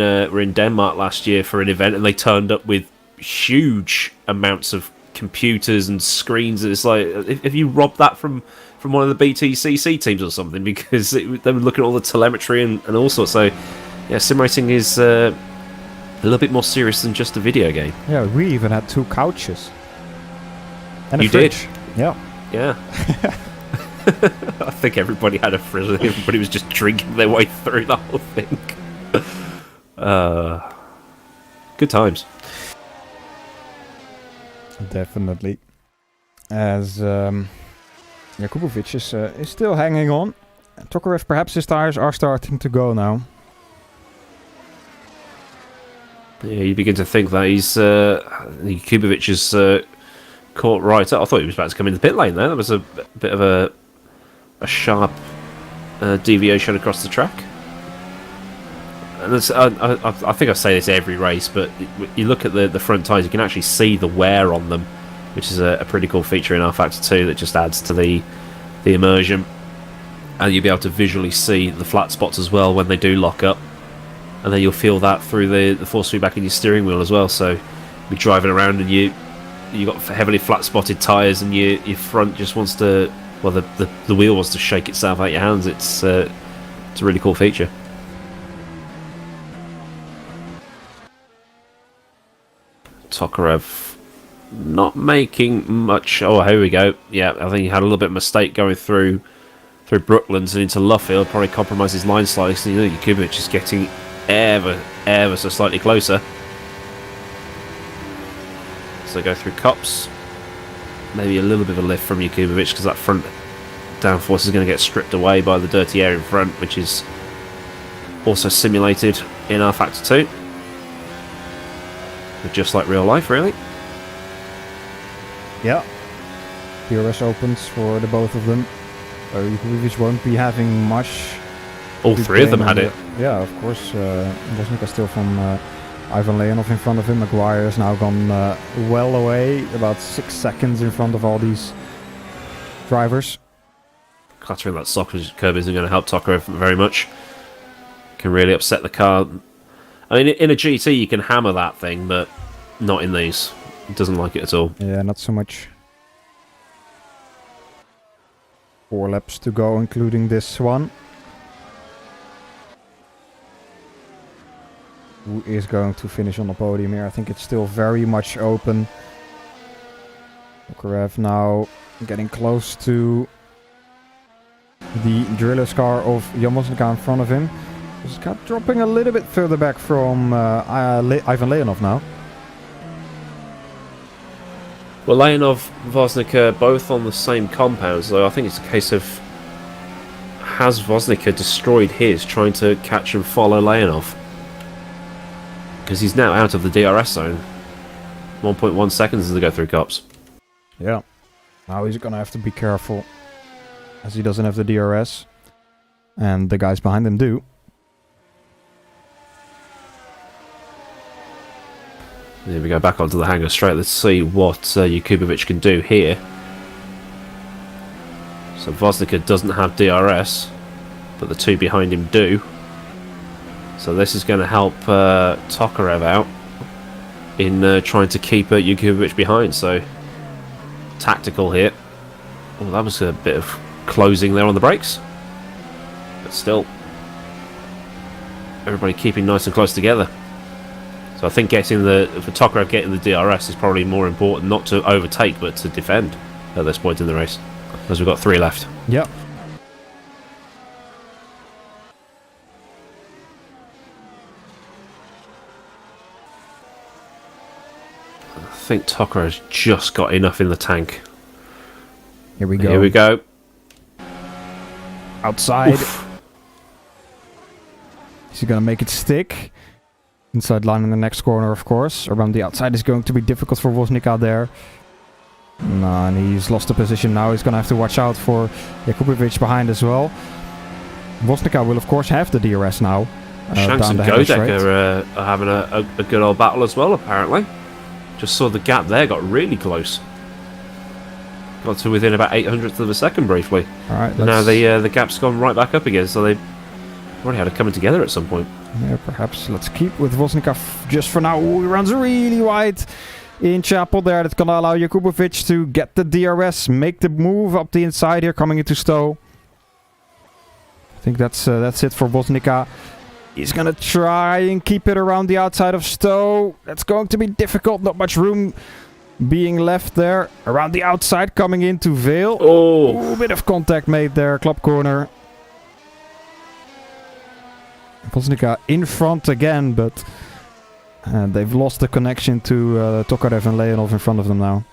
Denmark last year for an event, and they turned up with huge amounts of computers and screens. It's like, if you robbed that from one of the BTCC teams or something, because they were looking at all the telemetry and all sorts. So, yeah, sim racing is a little bit more serious than just a video game. Yeah, we even had 2 couches. And you a fridge. did? Yeah. Yeah. I think everybody had a frizz. Everybody was just drinking their way through the whole thing. Good times. Definitely. As Jakubovic is still hanging on. Tokarev, perhaps his tires are starting to go now. Yeah, you begin to think that he's Jakubovic is caught right up. I thought he was about to come in the pit lane there. That was a bit of a sharp deviation across the track. And I think I say this every race, but you look at the front tyres, you can actually see the wear on them, which is a pretty cool feature in rFactor 2 that just adds to the immersion. And you'll be able to visually see the flat spots as well when they do lock up. And then you'll feel that through the force feedback in your steering wheel as well. So you'll be driving around and you got heavily flat spotted tyres and your front just wants to, well, the wheel wants to shake itself out your hands. It's a really cool feature. Tokarev not making much. Oh, here we go. Yeah, I think he had a little bit of a mistake going through Brooklands and into Luffield. Probably compromised his line slightly. So, you know, Jakubovic is getting ever so slightly closer. So go through Cops. Maybe a little bit of a lift from Jakubovic because that front downforce is going to get stripped away by the dirty air in front, which is also simulated in rFactor 2. Just like real life, really. Yeah. DRS opens for the both of them. Jakubovic won't be having much. All three of them had it. Yeah, of course. Bosnica still from Ivan Leonov in front of him. Maguire has now gone well away, about 6 seconds in front of all these drivers. Cluttering that socket curb isn't going to help Tokarev very much. Can really upset the car. I mean, in a GT you can hammer that thing, but not in these. It doesn't like it at all. Yeah, not so much. 4 laps to go, including this one. Who is going to finish on the podium here? I think it's still very much open. Tokarev now getting close to the driller's car of Jan Bosnica in front of him. Bosnica dropping a little bit further back from Ivan Leonov now. Well, Leonov, Voznica, both on the same compound, so I think it's a case of has Voznica destroyed his, trying to catch and follow Leonov? Because he's now out of the DRS zone. 1.1 seconds as they go through Cops. Yeah. Now he's going to have to be careful, as he doesn't have the DRS. And the guys behind him do. Here we go, back onto the hangar straight. Let's see what Jakubovic can do here. So Voznica doesn't have DRS, but the two behind him do. So this is going to help Tokarev out in trying to keep Jakubovic behind. So tactical here. Oh, that was a bit of closing there on the brakes. But still, everybody keeping nice and close together. So I think for Tokarev getting the DRS is probably more important, not to overtake but to defend at this point in the race, as we've got 3 left. Yep. I think Tokarev's just got enough in the tank. Here we go. Here we go. Outside. Oof. Is he going to make it stick? Inside line in the next corner, of course. Around the outside is going to be difficult for Voznica there. No, and he's lost the position now. He's going to have to watch out for Jakubovic behind as well. Voznica will, of course, have the DRS now. Shanks and Godek are having a good old battle as well, apparently. Just saw the gap there, got really close. Got to within about 800ths of a second briefly. All right, now the gap's gone right back up again, so they've already had it coming together at some point. Yeah, perhaps. Let's keep with Voznica just for now. Ooh, he runs really wide in Chapel there. That's going to allow Jakubovic to get the DRS, make the move up the inside here, coming into Stowe. I think that's it for Voznica. He's going to try and keep it around the outside of Stowe. That's going to be difficult. Not much room being left there around the outside, coming into Vale. Oh, Ooh, bit of contact made there, club corner. Voznica in front again, but they've lost the connection to Tokarev and Leonov in front of them now.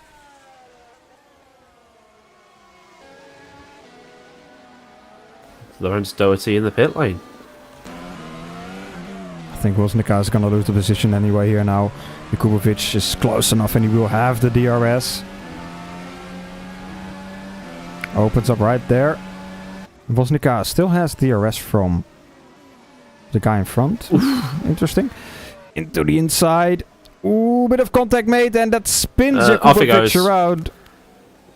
Lawrence Doherty in the pit lane. I think Voznica is going to lose the position anyway here now. Jakubovic is close enough and he will have the DRS. Opens up right there. Voznica still has DRS from the guy in front. Interesting. Into the inside. Ooh, bit of contact made and that spins Jakubovic around.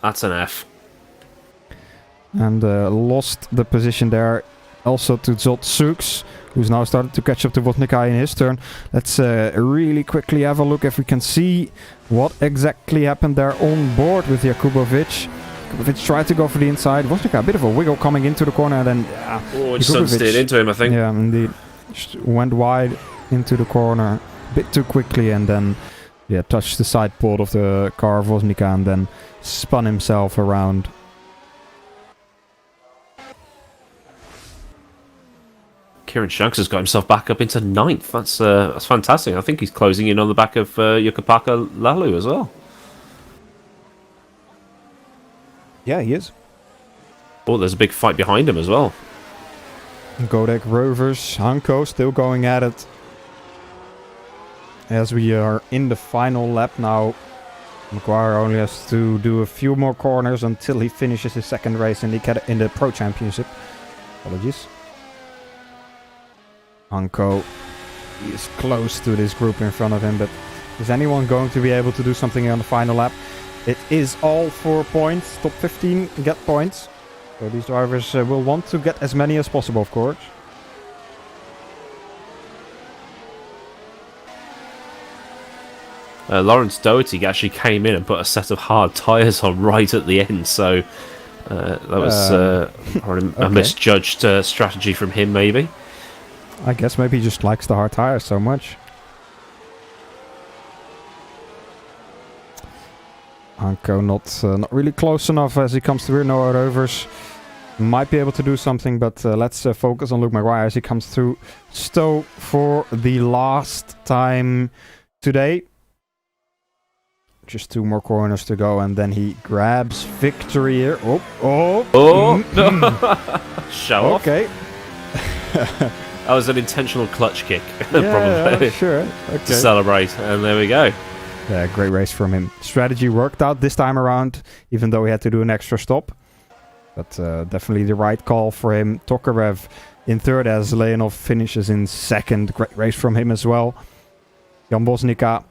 That's an F. And lost the position there also to Zsolt Suks, who's now started to catch up to Voznica in his turn. Let's really quickly have a look if we can see what exactly happened there on board with Jakubovic. Jakubovic tried to go for the inside. Voznica, a bit of a wiggle coming into the corner, and then just steered into him, I think. Yeah, indeed. Just went wide into the corner a bit too quickly, and then touched the side pod of the car of Voznica, and then spun himself around. Kieran Shanks has got himself back up into 9th. That's fantastic. I think he's closing in on the back of Jukapaka Lalu as well. Yeah, he is. Oh, there's a big fight behind him as well. Godek Rovers, Hanko still going at it. As we are in the final lap now, Maguire only has to do a few more corners until he finishes his second race in the Pro Championship. Apologies. Hanko is close to this group in front of him, but is anyone going to be able to do something on the final lap? It is all for points. Top 15 get points. So these drivers will want to get as many as possible, of course. Lawrence Doherty actually came in and put a set of hard tyres on right at the end, so that was a misjudged strategy from him, maybe. I guess maybe he just likes the hard tires so much. Hanko not really close enough as he comes through. Noah Rovers might be able to do something, but let's focus on Luke Maguire as he comes through Stowe for the last time today. Just 2 more corners to go, and then he grabs victory here. Show off. Okay. That was an intentional clutch kick, yeah, probably. Sure. Okay. To celebrate, and there we go. Yeah, great race from him. Strategy worked out this time around, even though he had to do an extra stop. But definitely the right call for him. Tokarev in third as Leonov finishes in second. Great race from him as well. Jan Voznica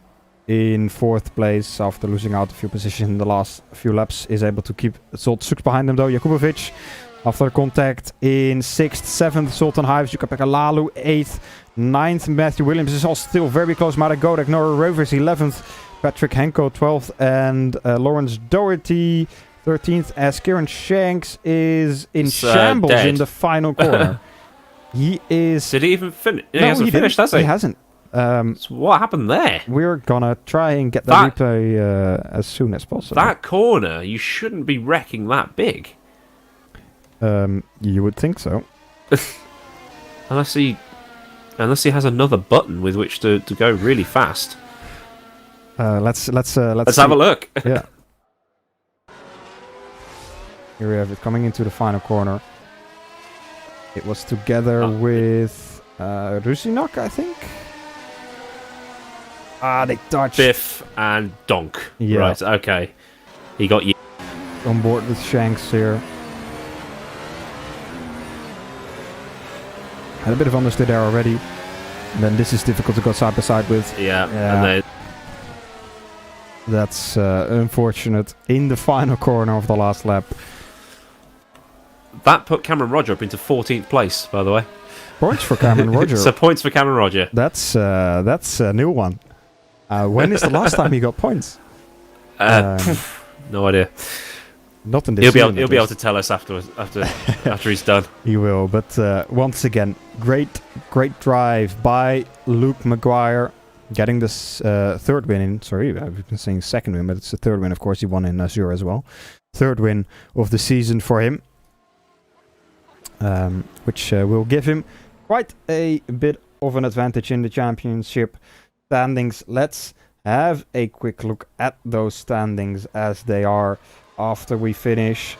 in fourth place after losing out a few positions in the last few laps is able to keep Zsolt Suks behind him though. Jakubovic after contact in 6th, 7th, Sultan Hives, Jukapeka Lalu 8th, 9th, Matthew Williams is all still very close. Marek Godek, Nora Rovers 11th, Patrick Henko 12th, and Lawrence Doherty 13th, as Kieran Shanks is in shambles in the final corner. He is... Did he even finish? No, he hasn't finished, has he? He hasn't. So what happened there? We're gonna try and get that replay as soon as possible. That corner, you shouldn't be wrecking that big. You would think so. Unless he has another button with which to go really fast. Let's have a look. Yeah. Here we have it coming into the final corner. It was together with Rusinok, I think. They touched. Biff and Donk. Yeah. Right, okay. He got you. On board with Shanks here. Had a bit of understeer there already. And then this is difficult to go side by side with. Yeah. And then that's unfortunate in the final corner of the last lap. That put Cameron Roger up into 14th place, by the way. Points for Cameron Roger. So points for Cameron Roger. That's a new one. When is the last time he got points? No idea. Not in this He'll be able to tell us after he's done. He will. But once again, great drive by Luke Maguire. getting this third win in. Sorry, I've been saying second win, but it's the third win. Of course, he won in Azure as well. Third win of the season for him, which will give him quite a bit of an advantage in the championship standings. Let's have a quick look at those standings as they are after we finish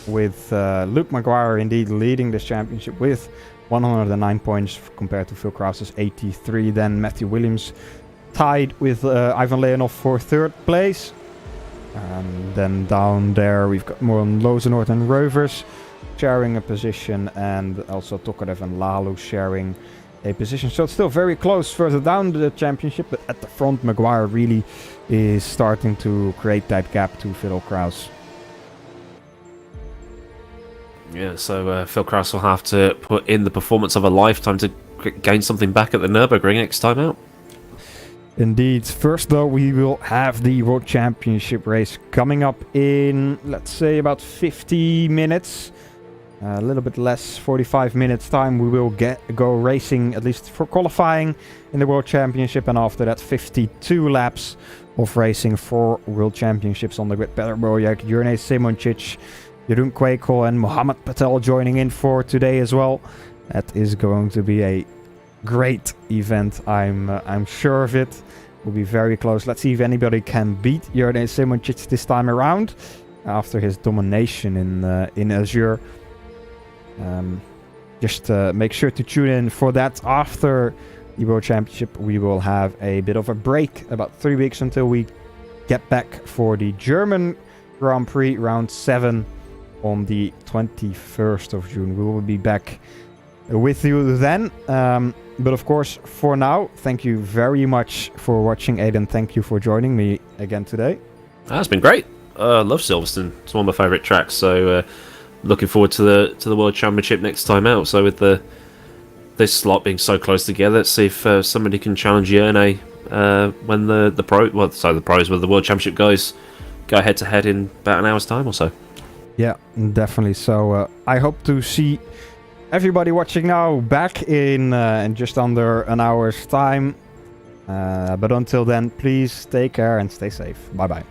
with Luke Maguire indeed leading this championship with 109 points compared to Phil Krause's 83. Then Matthew Williams tied with Ivan Leonov for third place. And then down there we've got Moran Lozenort and Rovers sharing a position, and also Tokarev and Lalu sharing a position. So it's still very close further down the championship, but at the front Maguire really is starting to create that gap to Phil Krause. Yeah, so Phil Krause will have to put in the performance of a lifetime to gain something back at the Nürburgring next time out. Indeed. First, though, we will have the World Championship race coming up in, let's say, about 50 minutes. A little bit less, 45 minutes time. We will go racing, at least for qualifying in the World Championship. And after that, 52 laps of racing for World Championships on the grid. Petr Bojek, Jurnej Simoncic, Jeroen Kwekel and Mohammed Patel joining in for today as well. That is going to be a great event. I'm sure of it. Will be very close. Let's see if anybody can beat Jurnej Simoncic this time around after his domination in Azure. Just make sure to tune in for that. After the World Championship, we will have a bit of a break, about 3 weeks until we get back for the German Grand Prix round 7 on the 21st of June. We will be back with you then. But of course, for now, thank you very much for watching. Aidan, thank you for joining me again today. That's been great. I love Silverstone. It's one of my favourite tracks. So looking forward to the World Championship next time out. So with this slot being so close together, let's see if somebody can challenge Jurnej when the pros with the World Championship guys go head to head in about an hour's time or so. Yeah, definitely. So I hope to see everybody watching now back in just under an hour's time. But until then, please take care and stay safe. Bye bye.